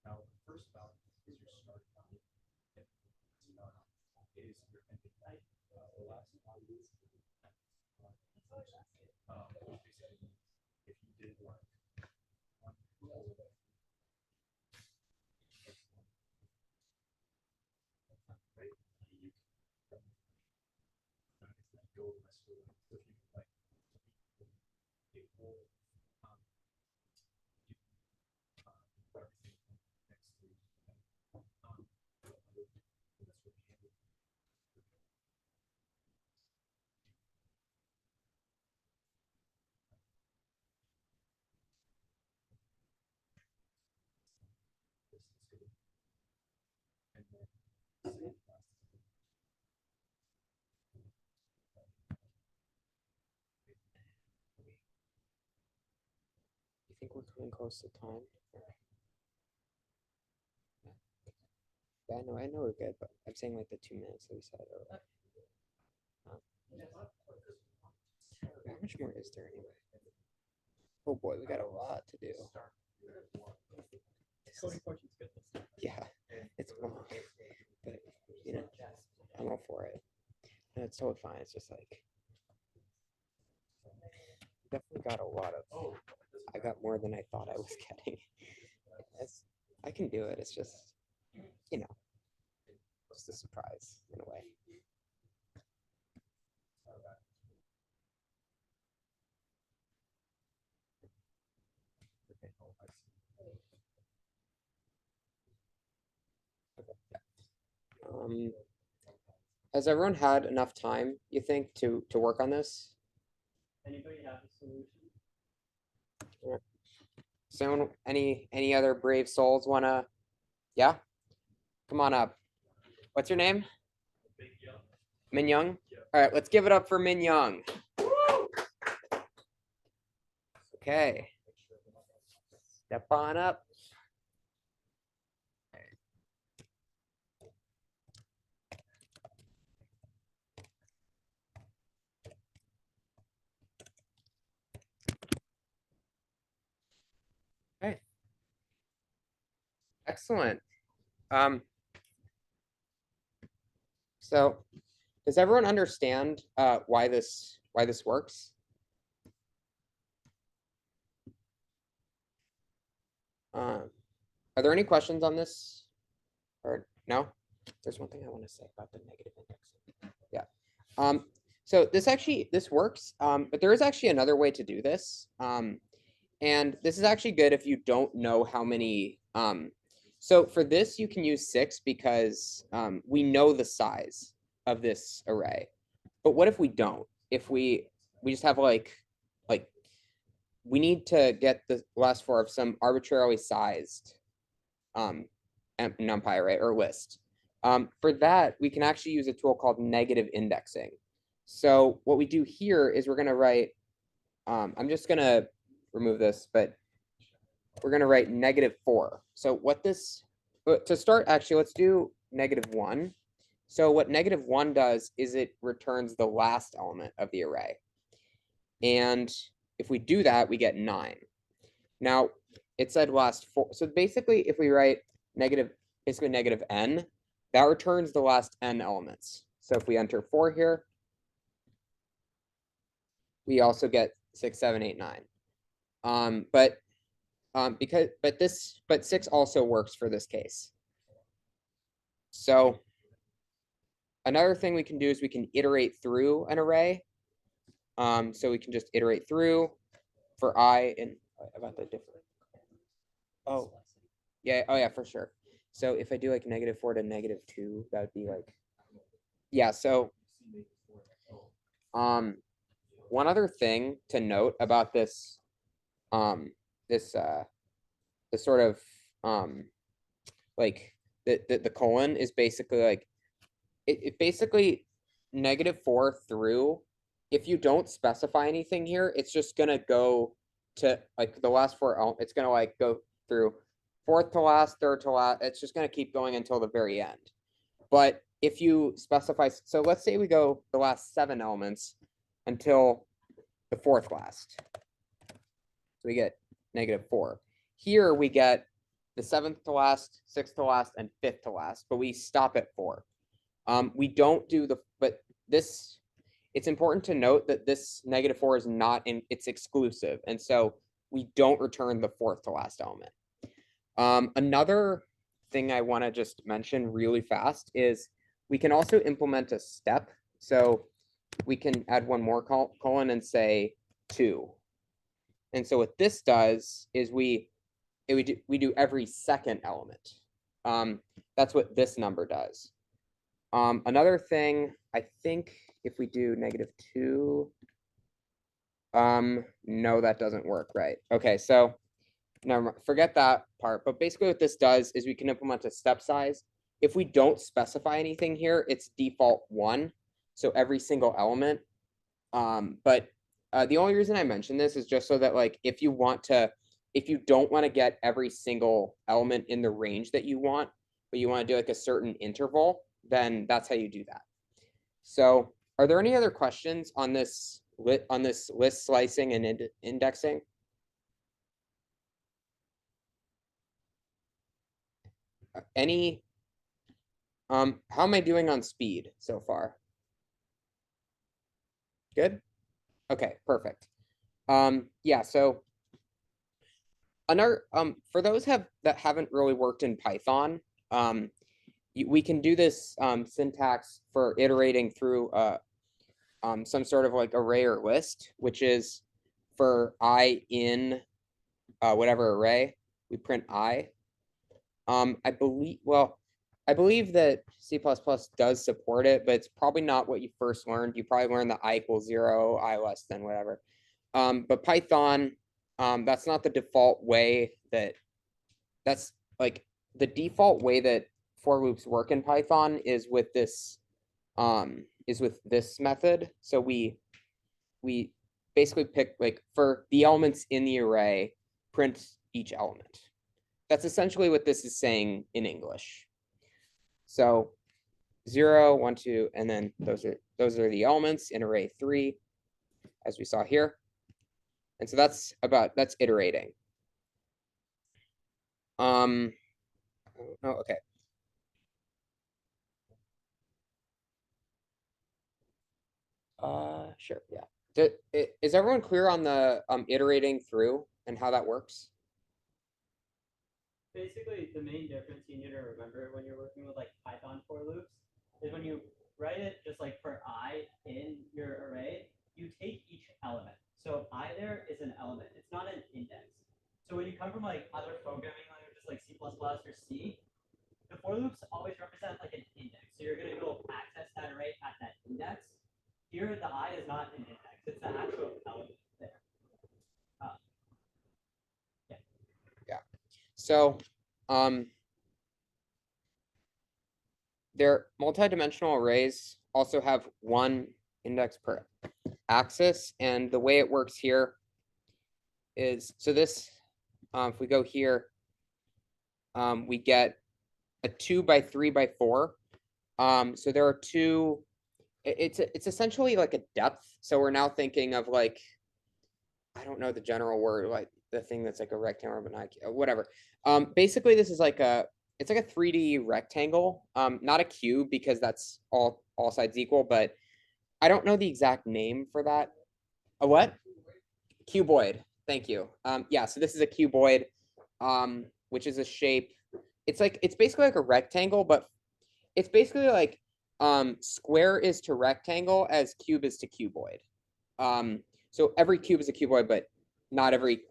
Now, the first value is your start value. If it's not, is your ending value. The last value is basically if you did like one right, you go the rest of the way. So if you like a whole everything next to that's what you handle. This is good. And then save last. You think we're coming close to time? Yeah, I know we're good, but I'm saying like the 2 minutes that we said earlier. How much more is there anyway? Oh boy, we got a lot to do. Yeah, it's long, but you know, I'm all for it. No, it's totally fine. It's just like definitely got a lot of. I got more than I thought I was getting. I can do it. It's just, you know, just a surprise in a way. Has everyone had enough time, you think, to work on this? Anybody have a solution? Someone, any other brave souls wanna? Yeah, come on up. What's your name? Min Young. All right, let's give it up for Min Young. Okay. Step on up. Okay. Excellent. So does everyone understand why this works? Are there any questions on this? Or no? There's one thing I want to say about the negative indexing. Yeah. So this works, but there is actually another way to do this. And this is actually good if you don't know how many. So for this, you can use 6 because we know the size of this array. But what if we don't? If we just have like we need to get the last 4 of some arbitrarily sized NumPy array or list. For that, we can actually use a tool called negative indexing. So what we do here is we're going to write, I'm just going to remove this, but we're going to write -4. So what this, to start, actually, let's do -1. So what -1 does is it returns the last element of the array. And if we do that, we get 9. Now, it said last 4. So basically, if we write basically -n, that returns the last n elements. So if we enter 4 here, we also get 6, 7, 8, 9. But 6 also works for this case. So Another thing we can do is we can iterate through an array. So we can just iterate through for I and about the different. Oh, yeah. Oh, yeah, for sure. So if I do like -4 to -2, that would be like, yeah. So, one other thing to note about this, this sort of, like the colon is basically like, it basically -4 through. If you don't specify anything here, it's just gonna go to like the last four. It's gonna like go through fourth to last, third to last. It's just gonna keep going until the very end. But if you specify, so let's say we go the last 7 elements until the fourth last. So we get -4. Here we get the 7th to last, 6th to last, and 5th to last, but we stop at 4. We don't do the, but this, it's important to note that this -4 is not in, it's exclusive. And so we don't return the 4th to last element. Another thing I want to just mention really fast is we can also implement a step. So we can add one more colon and say 2. And so what this does is we do every second element. That's what this number does. Another thing, I think if we do -2, no, that doesn't work, right? Okay, so no, forget that part. But basically what this does is we can implement a step size. If we don't specify anything here, it's default 1. So every single element. But the only reason I mention this is just so that like if you don't want to get every single element in the range that you want, but you want to do like a certain interval, then that's how you do that. So are there any other questions on this list slicing and indexing? Any, how am I doing on speed so far? Good? Okay, perfect. Yeah, so another, for those that haven't really worked in Python, we can do this syntax for iterating through some sort of like array or list, which is for I in whatever array, we print I. I believe that C++ does support it, but it's probably not what you first learned. You probably learned that I equals 0, I less than whatever. But Python, that's not the default way that's like the default way that for loops work in Python is with this method. So we basically pick like for the elements in the array, print each element. That's essentially what this is saying in English. So 0, 1, 2, and then those are the elements in array 3, as we saw here. And so that's iterating. Oh, okay. Sure, yeah. Is everyone clear on the iterating through and how that works? Basically, the main difference you need to remember when you're working with like Python for loops is when you write it just like for I in your array, you take each element. So I there is an element. It's not an index. So when you come from like other programming languages like C++ or C, the for loops always represent like an index. So you're going to go access that array at that index. Here, the I is not an index. It's the actual element there. So their multidimensional arrays also have one index per axis, and the way it works here is, so this, if we go here, we get a 2 by 3 by 4. So there are two, it's essentially like a depth. So we're now thinking of like, I don't know the general word, like the thing that's like a rectangle, but not whatever. Basically, this is like it's like a 3D rectangle, not a cube because that's all sides equal, but I don't know the exact name for that. A what? Cuboid. Thank you. Yeah, so this is a cuboid, which is a shape. It's basically like a rectangle, but it's basically like square is to rectangle as cube is to cuboid. So every cube is a cuboid, but not every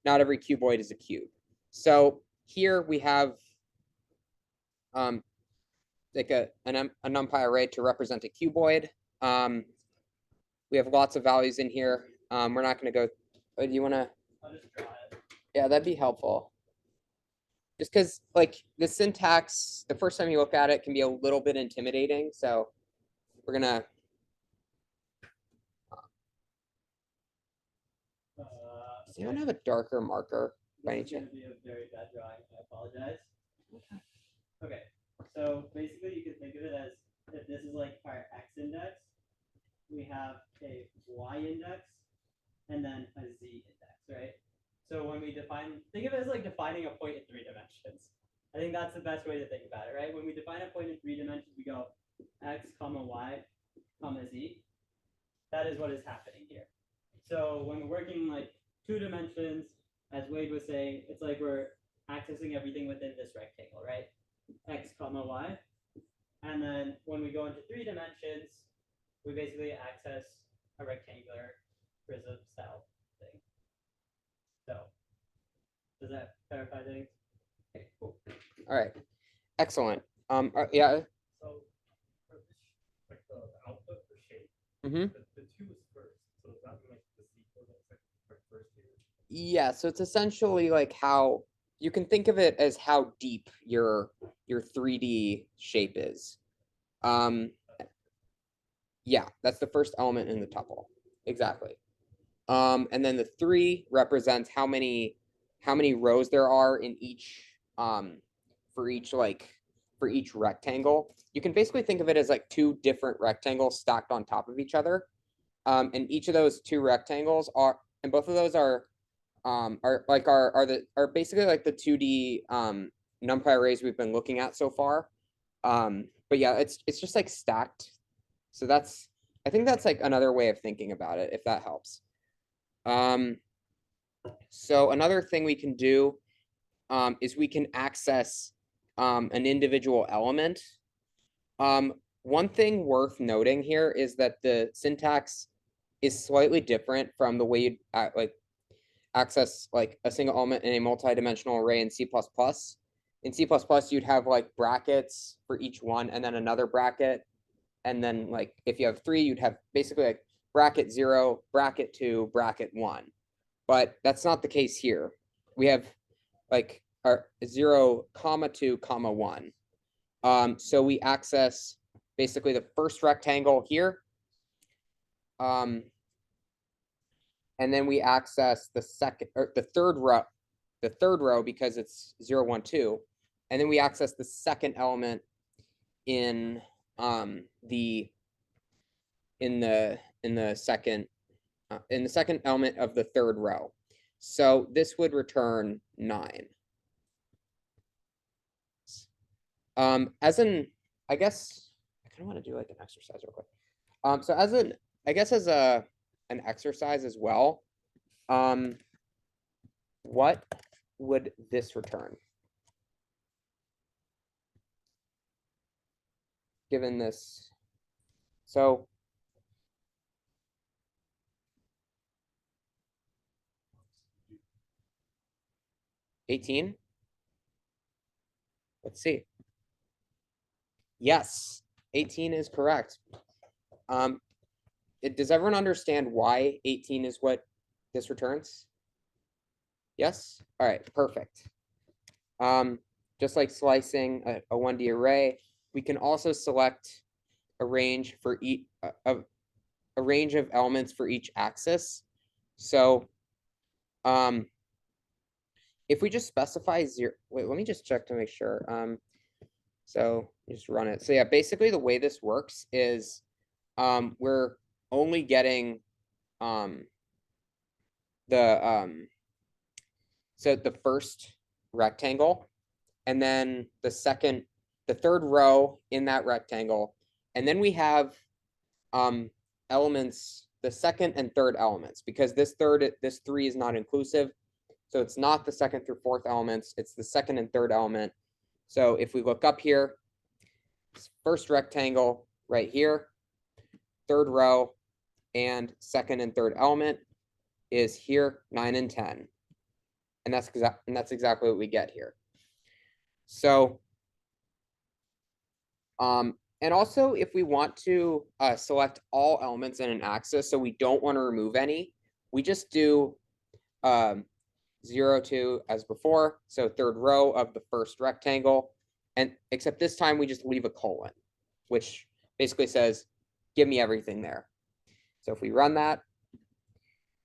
cuboid is a cube. So here we have like a NumPy array to represent a cuboid. We have lots of values in here. We're not going to go. Oh, do you want to? I'll just draw it. Yeah, that'd be helpful. Just because like the syntax, the first time you look at it can be a little bit intimidating. So we're gonna. Does anyone have a darker marker by any This is chance? gonna be a very bad drawing. I apologize. Okay, so basically you can think of it as if this is like our x index, we have a y index, and then a z index, right? So when we think of it as like defining a point in 3 dimensions. I think that's the best way to think about it, right? When we define a point in 3 dimensions, we go x, comma y, comma z. That is what is happening here. So when we're working like 2 dimensions, as Wade was saying, it's like we're accessing everything within this rectangle, right? X, comma y. And then when we go into 3 dimensions, we basically access a rectangular prism style thing. So does that clarify things? Okay, cool. All right, excellent. Yeah. So for this, like the output for shape, Mm-hmm. the 2 is first. So does that mean like the sequel that's like first here? Yeah, so it's essentially like how you can think of it as how deep your 3D shape is. Yeah, that's the first element in the tuple. Exactly. And then the 3 represents how many rows there are in each for each rectangle. You can basically think of it as like 2 different rectangles stacked on top of each other. And each of those 2 rectangles and both of those are basically like the 2D NumPy arrays we've been looking at so far. But yeah, it's just like stacked. So I think that's like another way of thinking about it, if that helps. So another thing we can do is we can access an individual element. One thing worth noting here is that the syntax is slightly different from the way you'd like access like a single element in a multi-dimensional array in C++. In C++, you'd have like brackets for each one and then another bracket. And then like if you have 3, you'd have basically like bracket 0, bracket 2, bracket 1. But that's not the case here. We have like our 0, comma 2, comma 1. So we access basically the first rectangle here. And then we access the third row because it's 0, 1, 2. And then we access the second element in the second element of the third row. So this would return 9. I guess I kind of want to do like an exercise real quick. So as an exercise as well, what would this return? Given this, so $18. Let's see. Yes, 18 is correct. Does everyone understand why 18 is what this returns? Yes? All right, perfect. Just like slicing a 1D array, we can also select a range for each a range of elements for each axis. So if we just specify 0, wait, let me just check to make sure. So just run it. So yeah, basically the way this works is we're only getting so the first rectangle, and then the third row in that rectangle, and then we have elements, the second and third elements, because this 3 is not inclusive. So it's not the second through fourth elements, it's the second and third element. So if we look up here, first rectangle right here, third row, and second and third element is here, 9 and 10. And that's exactly what we get here. So, and also if we want to select all elements in an axis, so we don't want to remove any, we just do 0, 2 as before. So third row of the first rectangle, and except this time we just leave a colon, which basically says, give me everything there. So if we run that,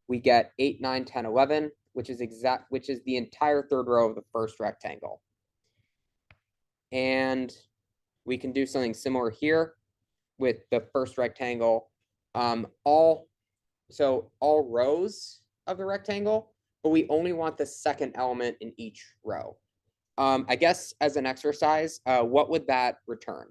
we get 8, 9, 10, 11, which is the entire third row of the first rectangle. And we can do something similar here with the first rectangle. All rows of the rectangle, but we only want the second element in each row. I guess as an exercise, what would that return?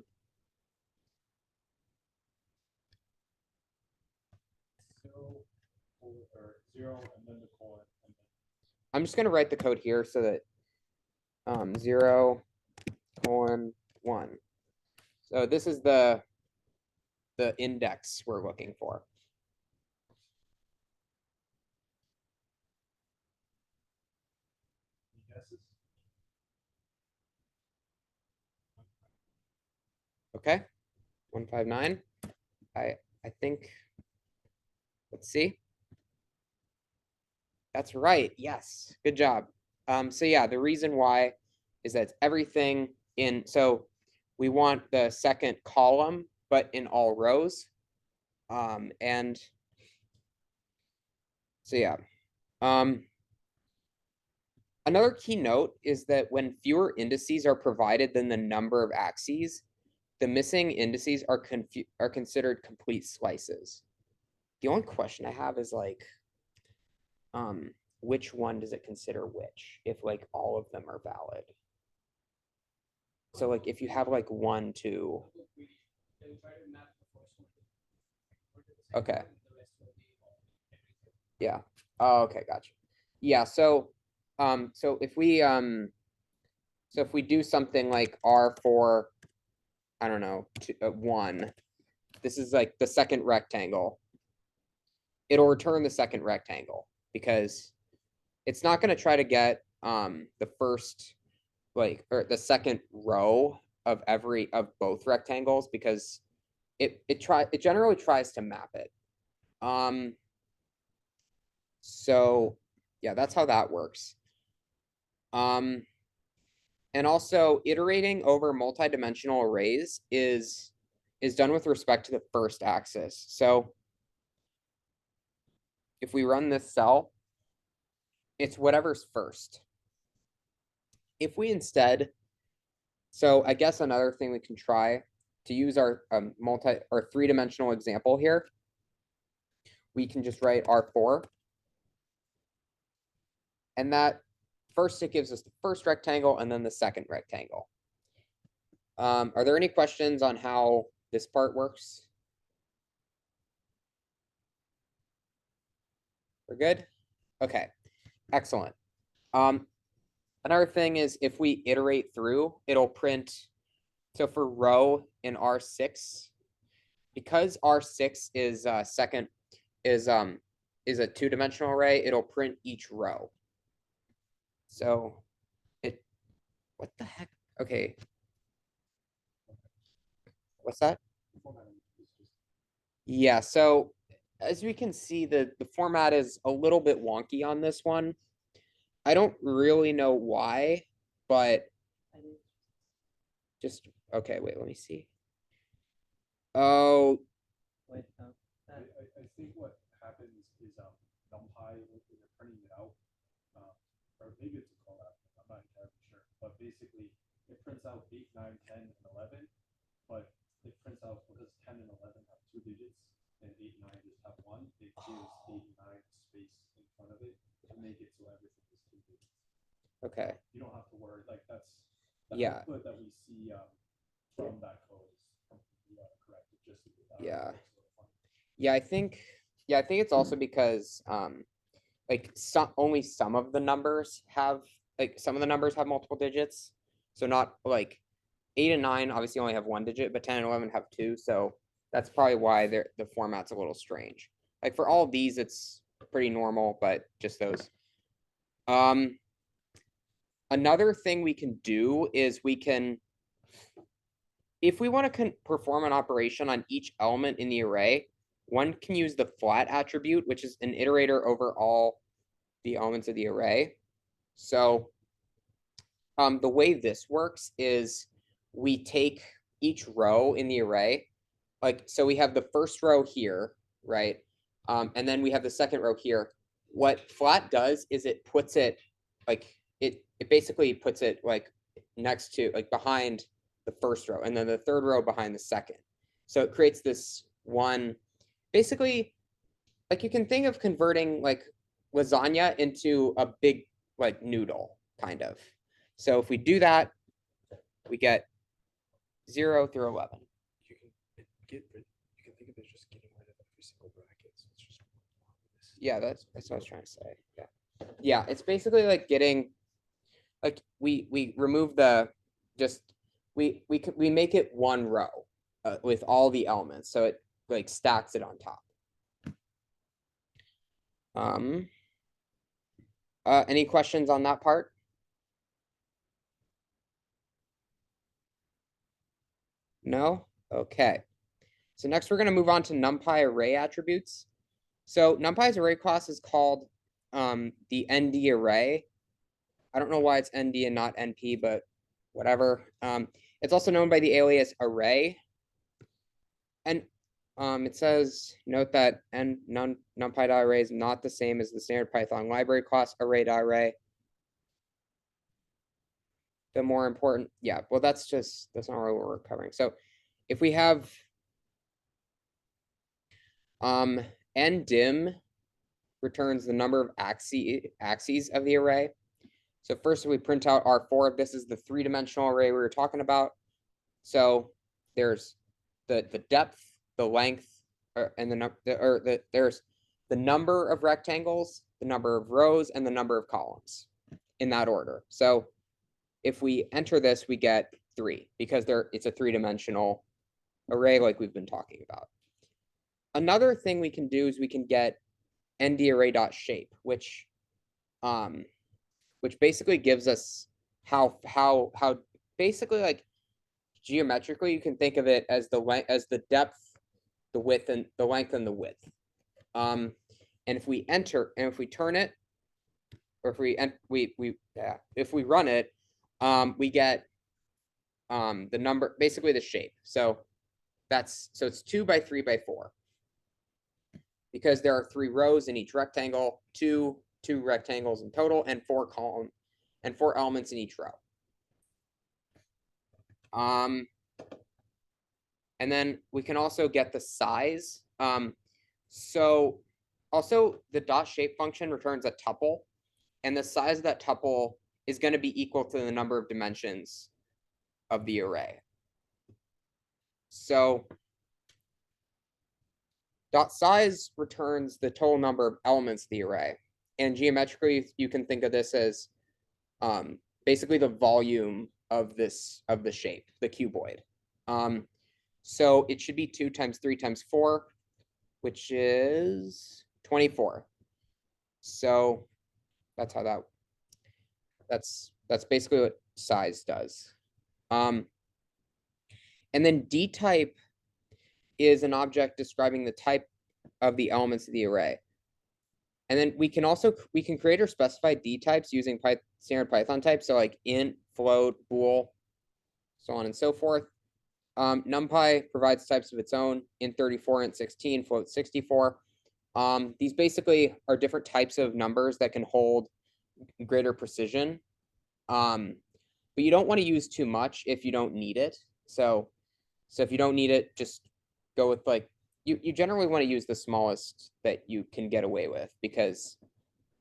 Zero and then the colon. And then I'm just going to write the code here so that 0, colon, 1. So this is the index we're looking for. any guesses? Okay, 159. I think, let's see. That's right. Yes, good job. So yeah, the reason why is that everything in, so we want the second column, but in all rows. And so yeah. Another key note is that when fewer indices are provided than the number of axes, the missing indices are considered complete slices. The only question I have is like, which one does it consider which, if like all of them are valid? So like if you have like 1, 2. Okay. Yeah. Oh, okay, gotcha. Yeah, so if we do something like R for, I don't know, 1, this is like the second rectangle. It'll return the second rectangle because it's not going to try to get the first or the second row of both rectangles because it generally tries to map it. So yeah, that's how that works. And also iterating over multi-dimensional arrays is done with respect to the first axis. So if we run this cell, it's whatever's first. If we instead, so I guess another thing we can try to use our three-dimensional example here, we can just write R4. And that first, it gives us the first rectangle and then the second rectangle. Are there any questions on how this part works? We're good? Okay, excellent. Another thing is if we iterate through, it'll print. So for row in R6, because R6 is is a two-dimensional array, it'll print each row. So what the heck? Okay. What's that? Yeah, so as we can see, the format is a little bit wonky on this one. I don't really know why, but just, okay, wait, let me see. Oh. I think what happens is NumPy, when they're printing it out, or maybe it's a call out, I'm not entirely sure, but basically it prints out 8, 9, 10, and 11, but it prints out because 10 and 11 have 2 digits and 8 and 9 just have 1. It gives 8 and 9 space in front of it to make it so everything is 2 digits. Okay. You don't have to worry, like that's the Yeah. output that we see from that code is completely correct. It just Yeah. Yeah, I think it's also because like only some of the numbers have multiple digits. So not like 8 and 9 obviously only have 1 digit, but 10 and 11 have 2. So that's probably why the format's a little strange. Like for all of these, it's pretty normal, but just those. Another thing we can do is we can, if we want to perform an operation on each element in the array, one can use the flat attribute, which is an iterator over all the elements of the array. So the way this works is we take each row in the array, like, so we have the first row here, right? And then we have the second row here. What flat does is it puts it like, it basically puts it like next to, like behind the first row, and then the third row behind the second. So it creates this one, basically, like you can think of converting like lasagna into a big like noodle, kind of. So if we do that, we get 0 through 11. You can think of it as just getting rid of every single bracket. So it's just Yeah, that's what I was trying to say. Yeah, yeah, it's basically like getting, like we remove the, just we make it one row with all the elements, so it like stacks it on top. Any questions on that part? No? Okay. So next we're going to move on to NumPy array attributes. So NumPy's array class is called the ND array. I don't know why it's ND and not NP, but whatever. It's also known by the alias array. And it says, note that NumPy.array is not the same as the standard Python library class array.array. The more important, yeah, well, that's not really what we're covering. So if we have ndim returns the number of axes of the array. So first we print out R4. This is the 3-dimensional array we were talking about. So there's the depth, the length, and there's the number of rectangles, the number of rows, and the number of columns in that order. So if we enter this, we get 3 because it's a 3-dimensional array like we've been talking about. Another thing we can do is we can get ndarray.shape, which basically gives us how basically, like, geometrically you can think of it as the depth, the width, and the length and the width. And if we enter and if we turn it, or if we run it, we get the number, basically the shape. So it's 2 by 3 by 4. Because there are 3 rows in each rectangle, two rectangles in total, and 4 columns and 4 elements in each row. And then we can also get the size. So also the dot shape function returns a tuple, and the size of that tuple is going to be equal to the number of dimensions of the array. So dot size returns the total number of elements of the array. And geometrically, you can think of this as basically the volume of the shape, the cuboid. So it should be 2 times 3 times 4, which is 24. So that's how that's basically what size does. And then dtype is an object describing the type of the elements of the array. And then we can create or specify dtypes using standard Python types. So like int, float, bool, so on and so forth. NumPy provides types of its own: int 34, int 16, float 64. These basically are different types of numbers that can hold greater precision. But you don't want to use too much if you don't need it. So if you don't need it, just go with, like, you generally want to use the smallest that you can get away with, because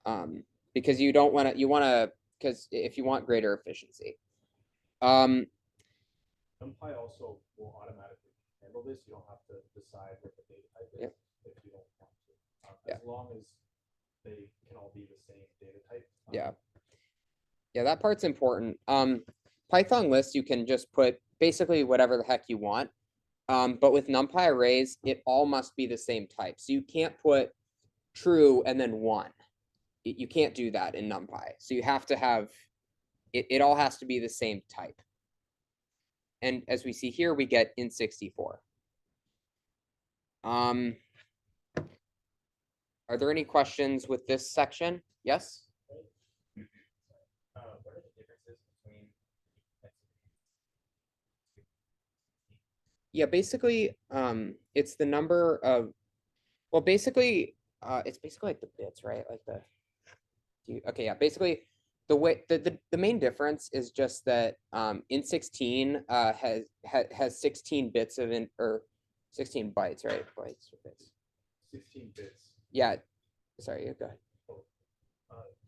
you don't want to, because if you want greater efficiency. NumPy also will automatically handle this. You don't have to decide what the data type is. Yep. If you don't want to. As long as they can all be the same data type. Yeah, that part's important. Python lists, you can just put basically whatever the heck you want. But with NumPy arrays, it all must be the same type. So you can't put true and then 1. You can't do that in NumPy. So you have to have, it all has to be the same type. And as we see here, we get int64. Are there any questions with this section? Yes? What are the differences between Yeah, basically, it's the number of, well, basically, it's basically like the bits, right? Like the, okay, yeah, basically, the way, the main difference is just that int16 has 16 bits of, or 16 bytes, right? Bytes or bits. 16 bits. Yeah, sorry, go ahead.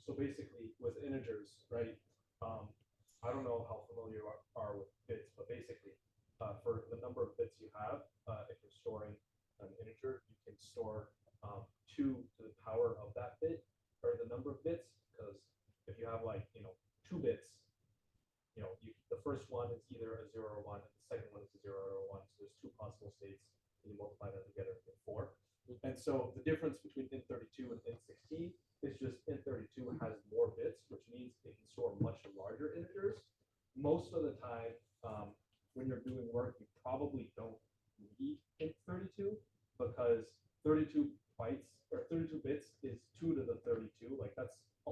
So basically with integers, right? I don't know how familiar you are with bits, but basically for the number of bits you have, if you're storing an integer, you can store 2 to the power of that bit, or the number of bits, because if you have like, 2 bits, the first one is either a 0 or 1, and the second one is a 0 or a 1. So there's 2 possible states, and you multiply them together to get 4. And so the difference between int32 and int16 is just int32 has more bits, which means it can store much larger integers. Most of the time, when you're doing work, you probably don't need int32 because 32 bytes or 32 bits is 2 to the 32. Like that's a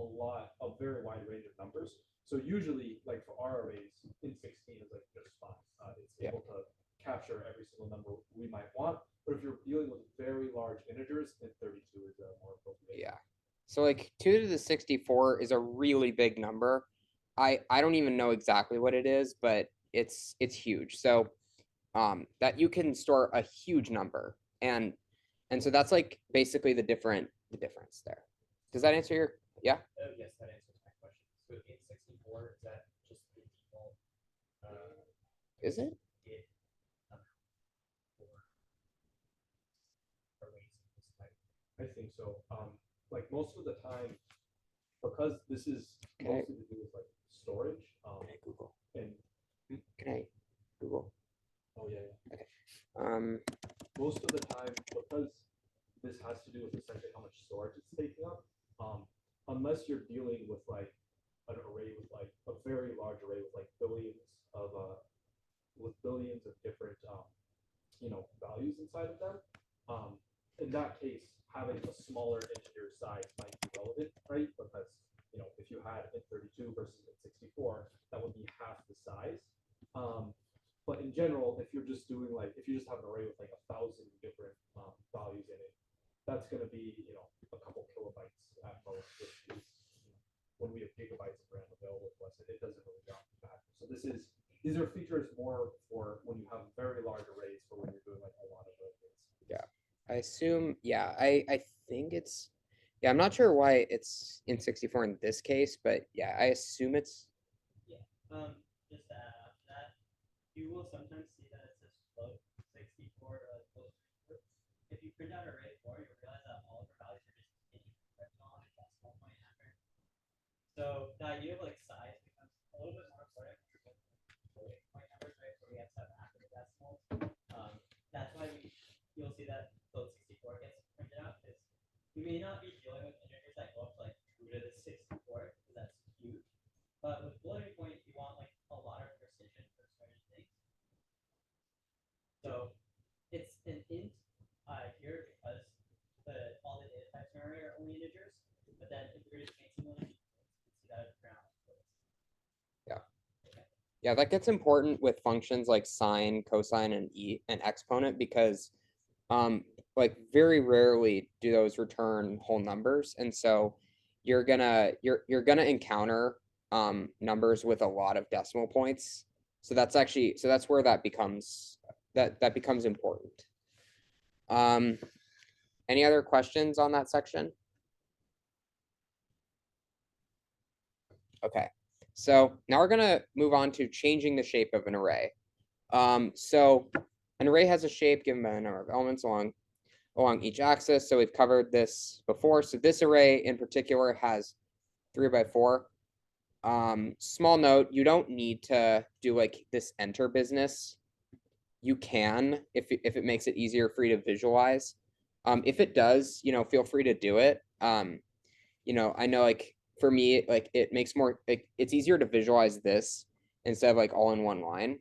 very wide range of numbers. So usually, like for our arrays, int16 is like just fine. It's able to capture every single number we might want. But if you're dealing with very large integers, then 32 is more appropriate. Yeah. So like 2 to the 64 is a really big number. I don't even know exactly what it is, but it's huge. So that you can store a huge number, and so that's like basically the difference there. Does that answer your Oh, yes, that answers my question. So int64, is that just the default? Is it? It, for arrays of this type? I think so. Like most of the time, because this is mostly to do with like storage. Can I Google? And Can I Google? oh yeah. Most of the time, because this has to do with essentially how much storage it's taking up. Unless you're dealing with like an array with like a very large array with like billions of different values inside of them. In that case, having a smaller integer size might be relevant, right? Because if you had int32 versus int64, that would be half the size. But in general, if you're just doing like, if you just have an array with like 1,000 different values in it, that's going to be a couple kilobytes at most, which is when we have gigabytes of RAM available to us, it doesn't really matter. So these are features more for when you have very large arrays for when you're doing like a lot of those things. Yeah, I assume. Yeah, I think it's. Yeah, I'm not sure why it's int64 in this case, but yeah, I assume it's. Yeah. Just to add on to that, you will sometimes see that it says float 64 to float 64. If you print out array 4, you'll realize that all of the values are just written on a decimal point after. So the idea of like size becomes a little bit more important with floating point numbers, right? So we have 7 after the decimals. That's why you'll see that float 64 gets printed out, because you may not be dealing with integers that go up to like 2 to the 64, because that's huge. But with floating point, you want like a lot of precision for certain things. So it's an int here because all the data types in array are only integers. But then if you're just changing them, you can see that it's ground. Yeah, that gets important with functions like sine, cosine, and exponent, because like very rarely do those return whole numbers, and so you're gonna encounter numbers with a lot of decimal points. So that's where that becomes important. Any other questions on that section? Okay. So now we're gonna move on to changing the shape of an array. So an array has a shape given by a number of elements along each axis. So we've covered this before. So this array in particular has 3 by 4. Small note, you don't need to do like this enter business. You can if it makes it easier for you to visualize. If it does, feel free to do it. I know like for me, like it makes more like it's easier to visualize this instead of like all in one line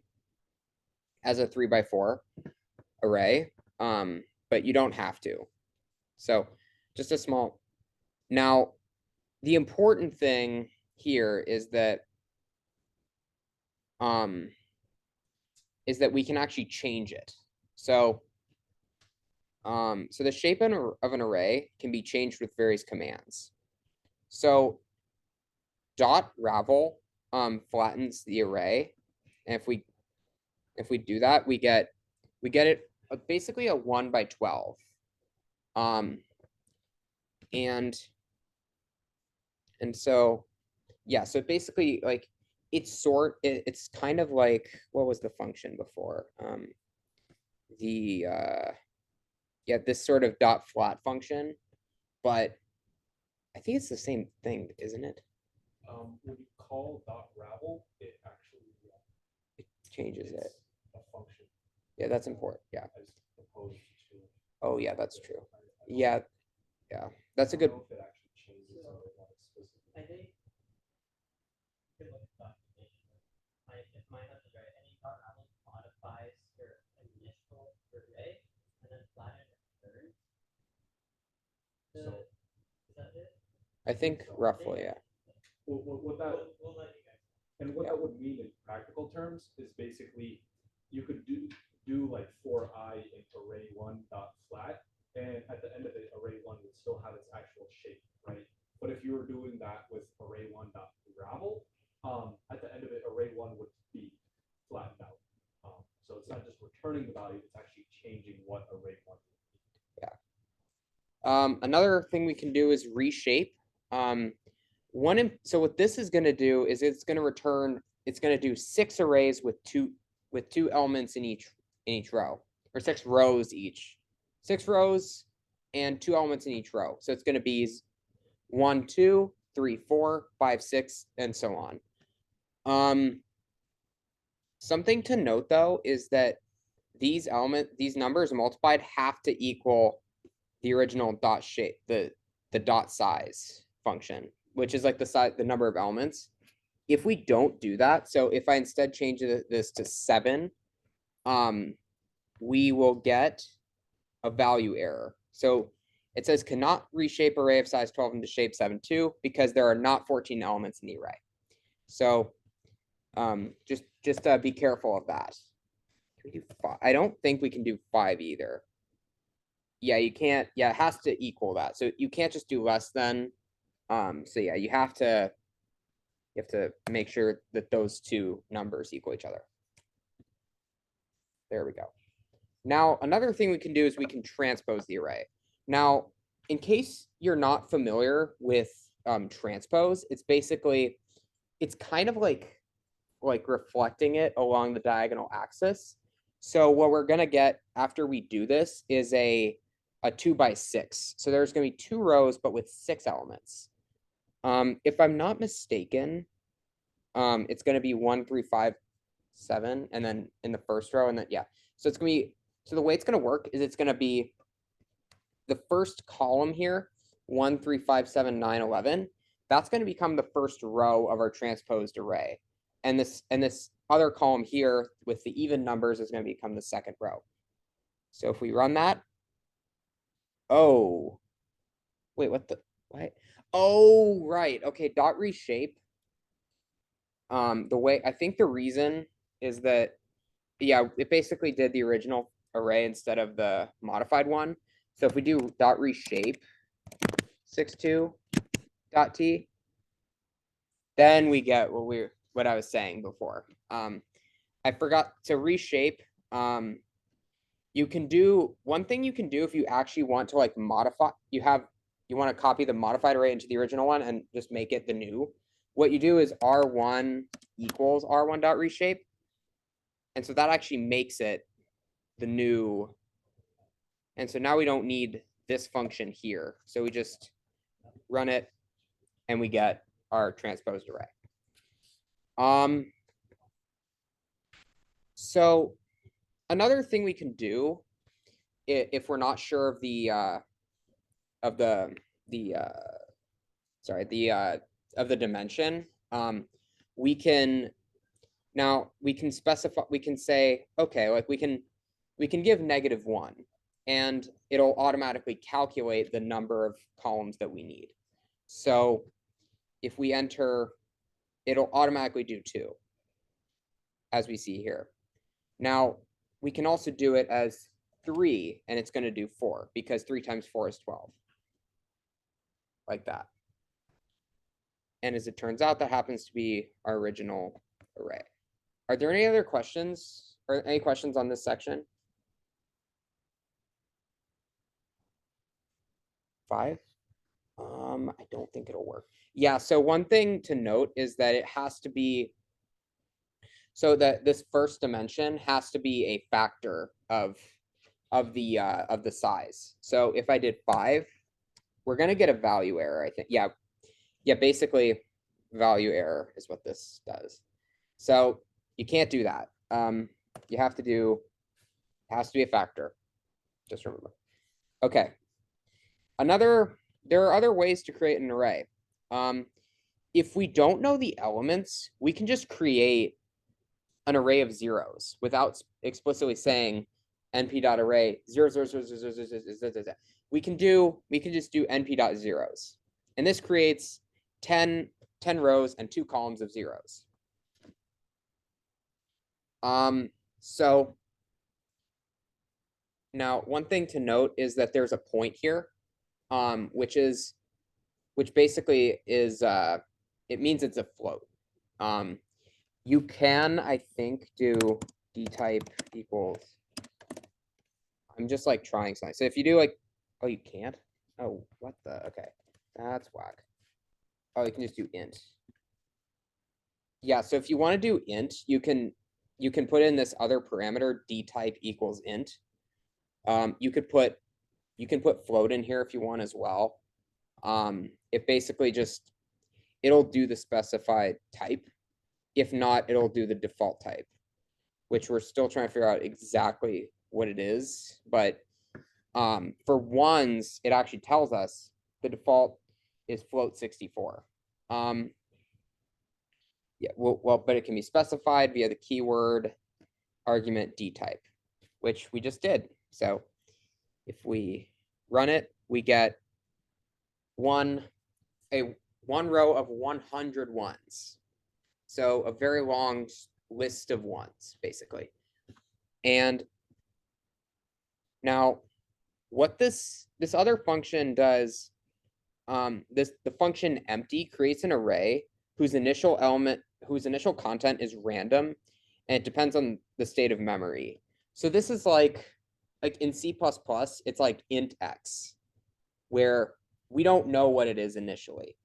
as a 3x4 array. But you don't have to. So just a small. Now, the important thing here is that we can actually change it. So the shape of an array can be changed with various commands. So dot ravel flattens the array, and if we do that, we get it basically a 1x12. And so yeah, so basically like it's kind of like, what was the function before? This sort of dot flat function, but I think it's the same thing, isn't it? When you call dot ravel, it actually It changes it. it's a function Yeah, that's important. Yeah. as opposed to. Oh yeah, that's true. Yeah, that's a good. I don't know if it actually changes or not explicitly. I think. Good look at documentation. If my note is right, any dot ravel modifies your initial array and then flatten it thirds. So Is that it? I think roughly, yeah. what that We'll let you guys. and what that would mean in practical terms is basically you could do like for I in array one dot flat, and at the end of it, array one would still have its actual shape, right? But if you were doing that with array one dot ravel, at the end of it, array one would be flattened out. So it's not just returning the value; it's actually changing what array one would be. Another thing we can do is reshape. So what this is going to do is it's going to do 6 arrays with two elements in each row, or 6 rows each. 6 rows and 2 elements in each row. So it's going to be 1, 2, 3, 4, 5, 6, and so on. Something to note though is that these numbers multiplied have to equal the original dot shape, the dot size function, which is like the number of elements. If we don't do that, so if I instead change this to 7, we will get a value error. So it says cannot reshape array of size 12 into shape 7.2 because there are not 14 elements in the array. So just be careful of that. Can we do 5? I don't think we can do 5 either. Yeah, you can't. Yeah, it has to equal that. So you can't just do less than. So yeah, you have to make sure that those two numbers equal each other. There we go. Now, another thing we can do is we can transpose the array. Now, in case you're not familiar with transpose, it's kind of like reflecting it along the diagonal axis. So what we're gonna get after we do this is a 2x6. So there's gonna be 2 rows, but with 6 elements. If I'm not mistaken, it's gonna be 1, 3, 5, 7, and then in the first row, and then yeah. So it's gonna be, so the way it's gonna work is it's gonna be the first column here, 1, 3, 5, 7, 9, 11. That's gonna become the first row of our transposed array. And this other column here with the even numbers is gonna become the second row. So if we run that, oh, wait, what? Oh, right. Okay, dot reshape. I think the reason is that, yeah, it basically did the original array instead of the modified one. So if we do dot reshape 62.t, then we get what I was saying before. I forgot to reshape. You can do one thing you can do if you actually want to like modify. You want to copy the modified array into the original one and just make it the new. What you do is R1 equals R1 dot reshape. And so that actually makes it the new. And so now we don't need this function here. So we just run it and we get our transposed array. So another thing we can do if we're not sure of the of the dimension, we can specify, we can say, okay, like we can give -1 and it'll automatically calculate the number of columns that we need. So if we enter, it'll automatically do 2, as we see here. Now we can also do it as 3 and it's going to do 4 because 3 times 4 is 12. Like that. And as it turns out, that happens to be our original array. Are there any other questions or any questions on this section? 5? I don't think it'll work. Yeah, so one thing to note is that it has to be, so that this first dimension has to be a factor of the size. So if I did 5, we're gonna get a value error, I think. Yeah, basically value error is what this does. So you can't do that. You have to do, it has to be a factor. Just remember. Okay. There are other ways to create an array. If we don't know the elements, we can just create an array of zeros without explicitly saying np.array 0, 0, 0, 0, 0, 0, 0, 0. We can just do np.zeros. And this creates 10 rows and 2 columns of zeros. So now one thing to note is that there's a point here, which basically is, it means it's a float. You can, I think, do dtype equals, I'm just like trying something. So if you do like, oh, you can't? Oh, what the, okay, that's whack. Oh, you can just do int. Yeah, so if you want to do int, you can put in this other parameter dtype equals int. You can put float in here if you want as well. It basically just, it'll do the specified type. If not, it'll do the default type, which we're still trying to figure out exactly what it is. But for ones, it actually tells us the default is float 64. Yeah, well, but it can be specified via the keyword argument dtype, which we just did. So if we run it, we get one row of 100 ones. So a very long list of ones, basically. And now what this other function does, the function empty creates an array whose initial content is random, and it depends on the state of memory. So this is like in C++, it's like int x, where we don't know what it is initially.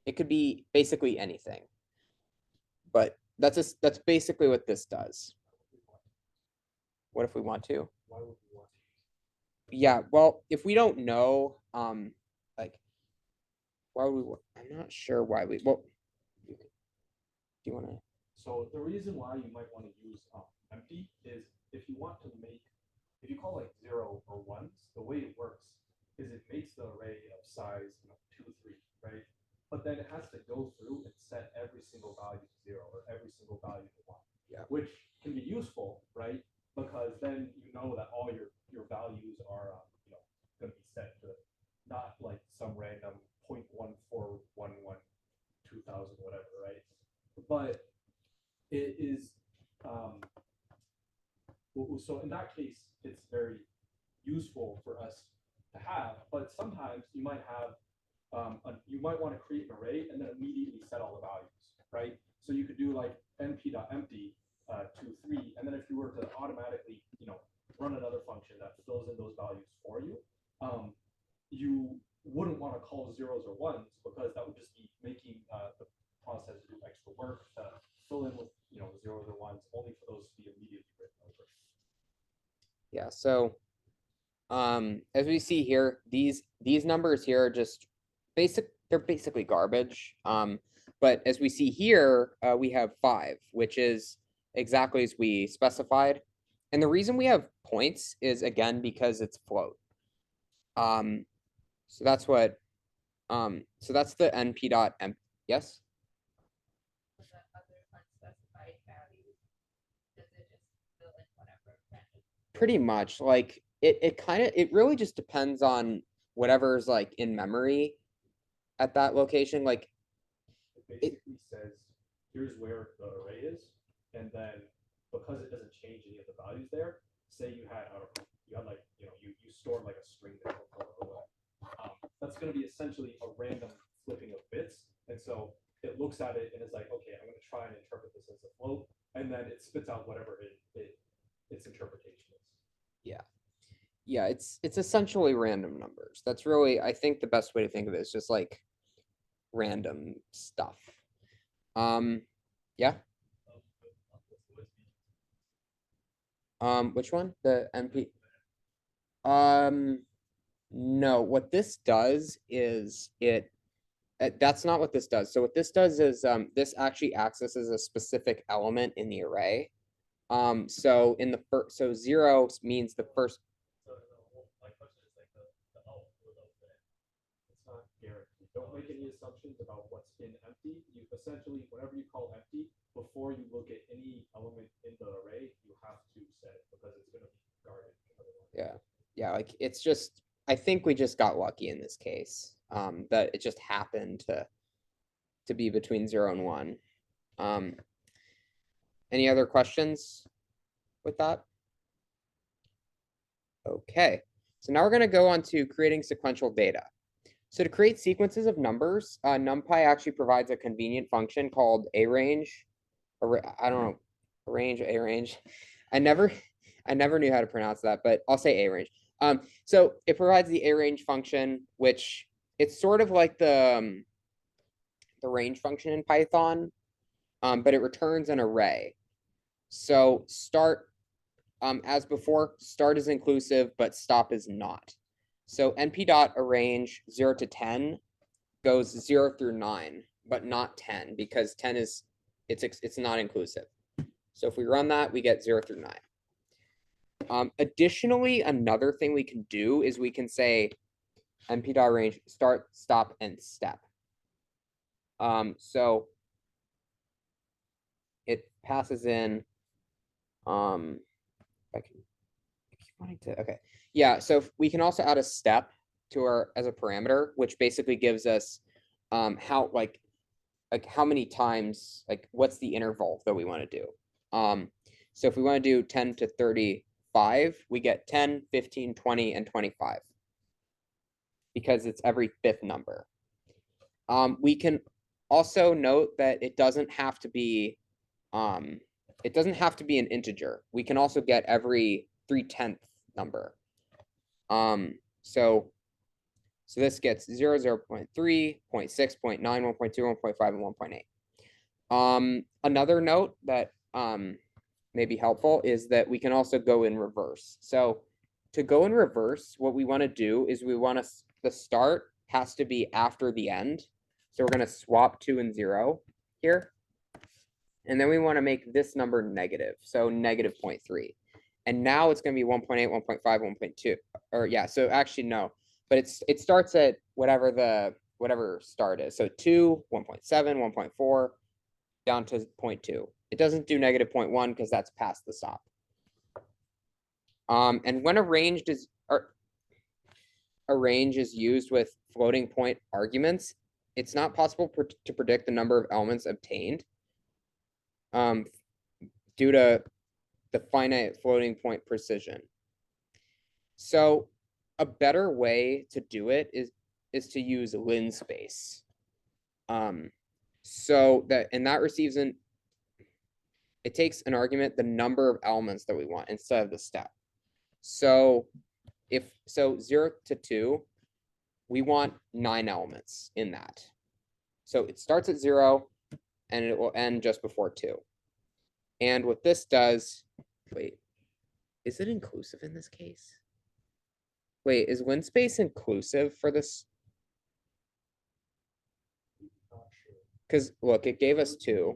It could be basically anything. But that's basically what this does. What if we want to? Why would we want to? Yeah, well, if we don't know, like, why would we? I'm not sure why we. Well, do you want to? So the reason why you might want to use empty is if you want to make, if you call like 0 or 1s, the way it works is it makes the array of size 2, 3, right? But then it has to go through and set every single value to 0 or every single value to 1. Yeah. Which can be useful, right? Because then you know that all your values are going to be set to not like some random 0.1411 2000 whatever, right? But it is so in that case it's very useful for us to have. But sometimes you might have you might want to create an array and then immediately set all the values, right? So you could do like np.empty 2, 3, and then if you were to automatically run another function that fills in those values for you, you wouldn't want to call zeros or ones because that would just be making the process do extra work to fill in with zeros or ones, only for those to be immediately written over. Yeah. So, as we see here, these numbers here are just they're basically garbage. But But as we see here, we have 5, which is exactly as we specified. And the reason we have points is, again, because it's float. So that's what, so that's the np dot m. Yes? For the other unspecified values, does it just fill in whatever random? Pretty much. Like it really just depends on whatever's like in memory at that location. Like It basically says, here's where the array is, and then because it doesn't change any of the values there, say you had, I don't know, you had like, you store like a string there before or whatever. That's gonna be essentially a random flipping of bits, and so it looks at it and is like, okay, I'm gonna try and interpret this as a float, and then it spits out whatever its interpretation is. yeah, it's essentially random numbers. That's really, I think, the best way to think of it is just like random stuff. Yeah. Which one? The NP. No, what this does is that's not what this does. So what this does is this actually accesses a specific element in the array. So in the first, so 0 means the first. My question is like the out or the in. It's not guaranteed. Don't make any assumptions about what's in empty. You essentially, whatever you call empty, before you look at any element in the array, you have to set it because it's going to be guarded. Yeah, like it's just, I think we just got lucky in this case, that it just happened to be between 0 and 1. Any other questions with that? Okay, so now we're going to go on to creating sequential data. So to create sequences of numbers, NumPy actually provides a convenient function called arange. I don't know, arange. I never knew how to pronounce that, but I'll say arange. So it provides the arange function, which it's sort of like the range function in Python, but it returns an array. So start, as before, start is inclusive, but stop is not. So np.arrange 0 to 10 goes 0 through 9, but not 10 because 10 is it's not inclusive. So if we run that, we get 0 through 9. Additionally, another thing we can do is we can say np.range start, stop, and step. So it passes in, I keep wanting to, okay. Yeah, so we can also add a step to our as a parameter, which basically gives us how like how many times, like what's the interval that we want to do. So if we want to do 10 to 35, we get 10, 15, 20, and 25 because it's every 5th number. We can also note that it doesn't have to be an integer. We can also get every 3/10 number. So this gets 0, 0.3, 0.6, 0.9, 1.2, 1.5, and 1.8. Another note that may be helpful is that we can also go in reverse. So to go in reverse, what we want to do is we want the start has to be after the end. So we're going to swap 2 and 0 here. And then we want to make this number negative. So negative 0.3. And now it's going to be 1.8, 1.5, 1.2. Or yeah, so actually no. But it starts at whatever start is. So 2, 1.7, 1.4, down to 0.2. It doesn't do negative 0.1 because that's past the stop. And when a range is used with floating point arguments, it's not possible to predict the number of elements obtained due to the finite floating point precision. So a better way to do it is to use linspace. So that receives it takes an argument the number of elements that we want instead of the step. So 0 to 2, we want 9 elements in that. So it starts at 0 and it will end just before 2. And what this does, wait, is it inclusive in this case? Wait, is linspace inclusive for this? Because look, it gave us 2.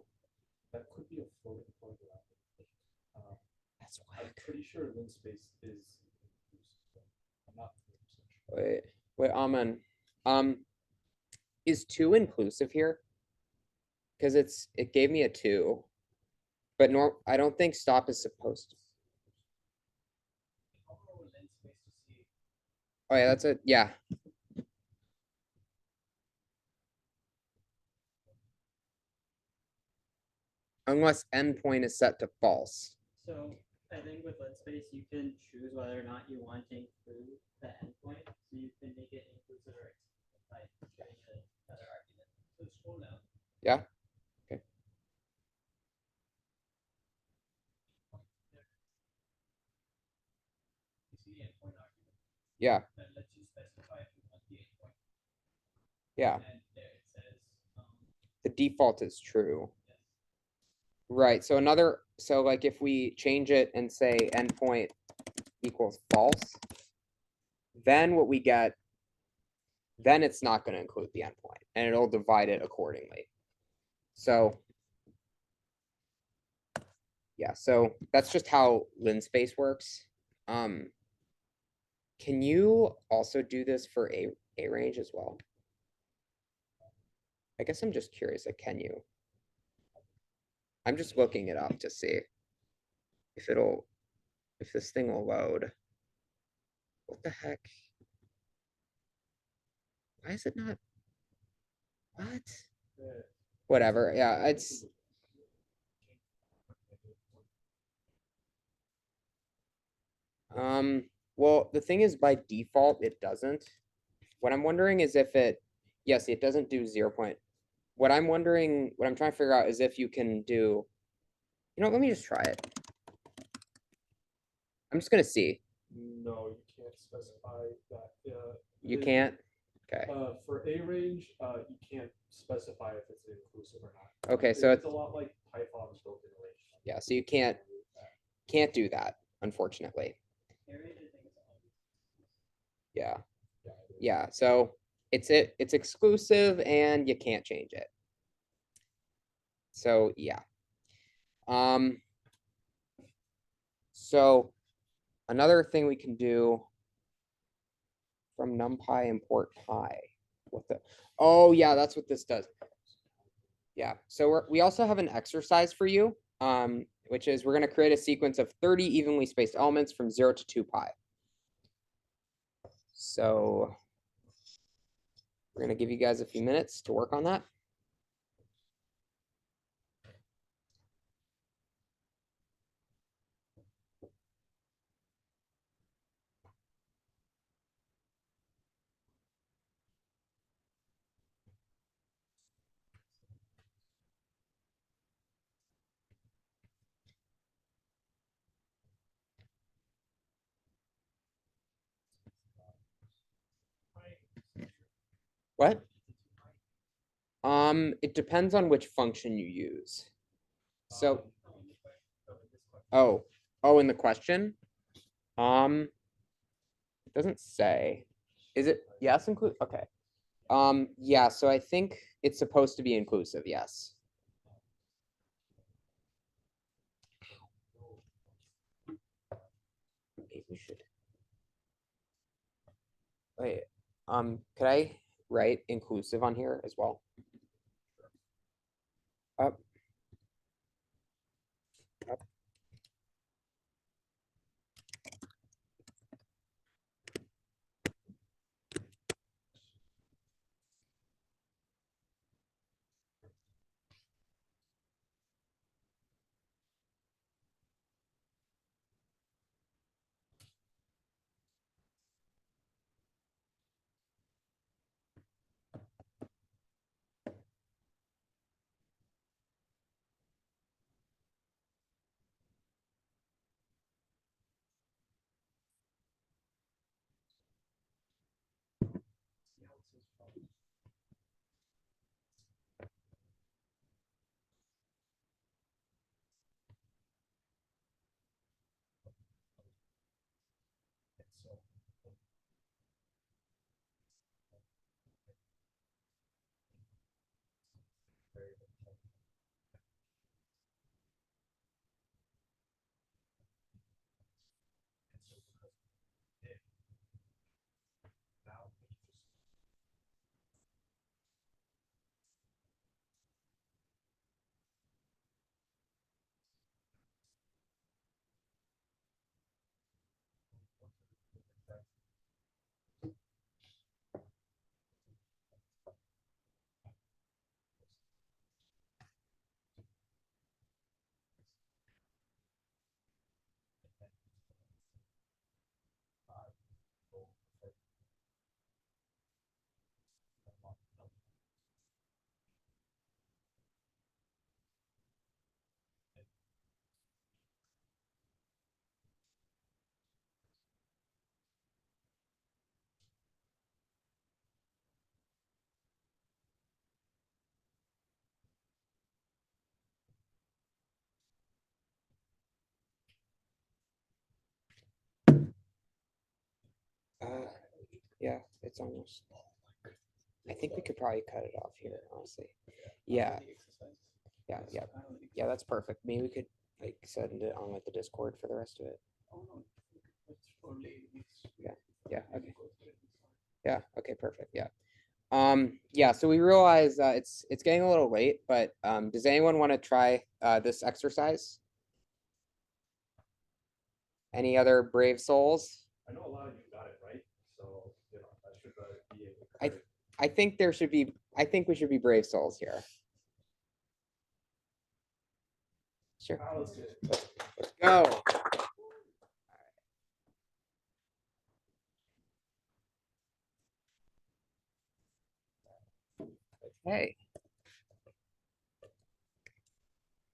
That could be a floating point around it. That's I'm pretty sure linspace is. I'm not. 100% sure. Wait, Amen. Is 2 inclusive here? Because it gave me a 2. But I don't think stop is supposed to. Oh yeah, that's it. Yeah. Unless endpoint is set to false. So I think with linspace, you can choose whether or not you want to include the endpoint. So you can make it inclusive or exclusive by giving another argument. So scroll down. Yeah. Okay. You see the endpoint argument Yeah. that lets you specify if you want the endpoint. Yeah. And there it says, The default is true. yes. Right. So like if we change it and say endpoint equals false, then what we get, then it's not going to include the endpoint and it'll divide it accordingly. So yeah, so that's just how linspace works. Can you also do this for a range as well? I guess I'm just curious, like, can you? I'm just looking it up to see if this thing will load. What the heck? Why is it not? What? Whatever. Yeah, it's. Well, the thing is, by default, it doesn't. What I'm wondering is if yes, it doesn't do 0. What I'm trying to figure out is if you can do, let me just try it. I'm just gonna see. No, you can't specify that. You can't? Okay. For a range, you can't specify if it's inclusive or not. Okay, so it's a lot like Python's built-in range. Yeah, so you can't do that, unfortunately. Yeah. Yeah, so it's exclusive and you can't change it. So yeah. So another thing we can do from NumPy import pi. Oh yeah, that's what this does. Yeah, so we also have an exercise for you, which is we're going to create a sequence of 30 evenly spaced elements from 0 to 2 pi. So we're going to give you guys a few minutes to work on that. What? It depends on which function you use. So, in the question, it doesn't say. Is it yes include? Okay. Yeah. So I think it's supposed to be inclusive. Yes. Maybe we should. Wait. Could I write inclusive on here as well? Up. Up. Yeah, it's almost. I think we could probably cut it off here, honestly. Yeah, yeah, yeah, yeah. That's perfect. Maybe we could like send it on like the Discord for the rest of it. Yeah, yeah, okay. Yeah, okay, perfect. Yeah. Yeah, so we realize it's getting a little late, but does anyone want to try this exercise? Any other brave souls? I know a lot of you got it right, so I should be able to. I think there should be, I think we should be brave souls here. Sure. Let's do it. Let's go. Okay.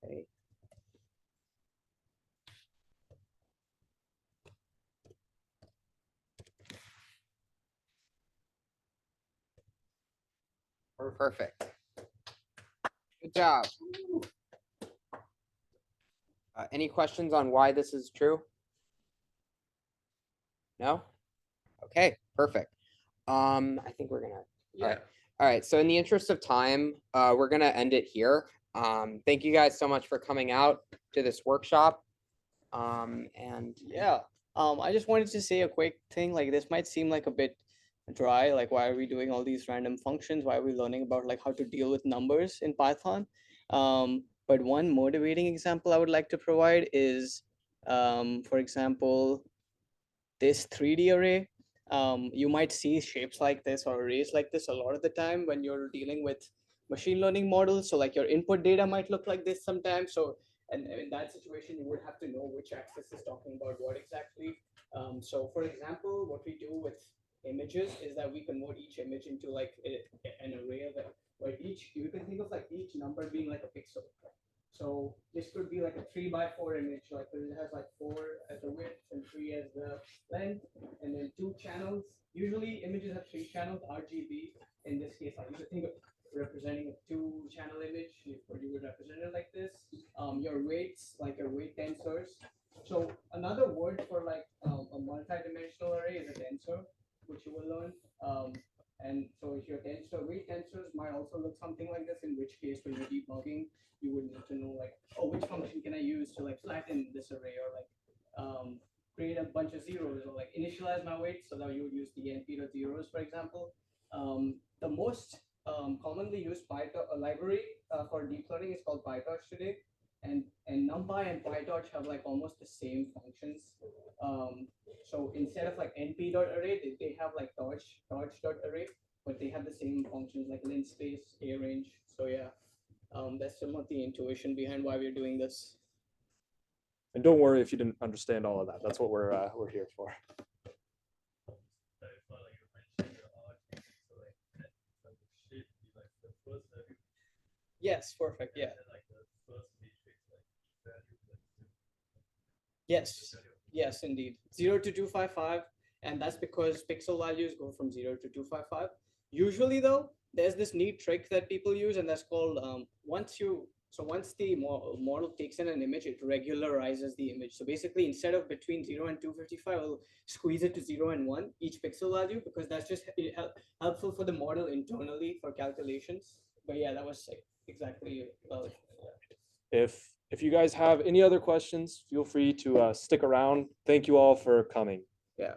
Okay. Perfect. Good job. Any questions on why this is true? No? Okay, perfect. I think we're gonna, all right. All right, so in the interest of time, we're gonna end it here. Thank you guys so much for coming out to this workshop. And Yeah. I just wanted to say a quick thing. Like this might seem like a bit dry. Like why are we doing all these random functions? Why are we learning about like how to deal with numbers in Python? But one motivating example I would like to provide is, for example, this 3D array. You might see shapes like this or arrays like this a lot of the time when you're dealing with machine learning models. So like your input data might look like this sometimes. So and in that situation, you would have to know which axis is talking about what exactly. So for example, what we do with images is that we convert each image into like an array of where each, you can think of like each number being like a pixel. So this could be like a 3x4 image, like it has like 4 as the width and 3 as the length, and then 2 channels. Usually images have 3 channels, RGB. In this case, I usually think of representing a 2-channel image, or you would represent it like this. Your weights, like your weight tensors. So another word for like a multi-dimensional array is a tensor, which you will learn. And so if your weight tensors might also look something like this, in which case when you're debugging, you would need to know like, oh, which function can I use to like flatten this array, or like create a bunch of zeros, or like initialize my weight, so that you would use the np.zeros, for example. The most commonly used Python library for deep learning is called PyTorch today, and NumPy and PyTorch have like almost the same functions. So instead of like np.array, they have like torch.array, but they have the same functions like linspace, arange. So yeah, that's some of the intuition behind why we're doing this. And don't worry if you didn't understand all of that. That's what we're here for. Yes, perfect. Yeah. Yes. Yes, indeed. 0 to 255, and that's because pixel values go from 0 to 255. Usually, though, there's this neat trick that people use, and that's called once the model takes in an image, it regularizes the image. So basically, instead of between 0 and 255, it'll squeeze it to 0 and 1 each pixel value, because that's just helpful for the model internally for calculations. But yeah, that was like exactly well. If you guys have any other questions, feel free to stick around. Thank you all for coming. Yeah.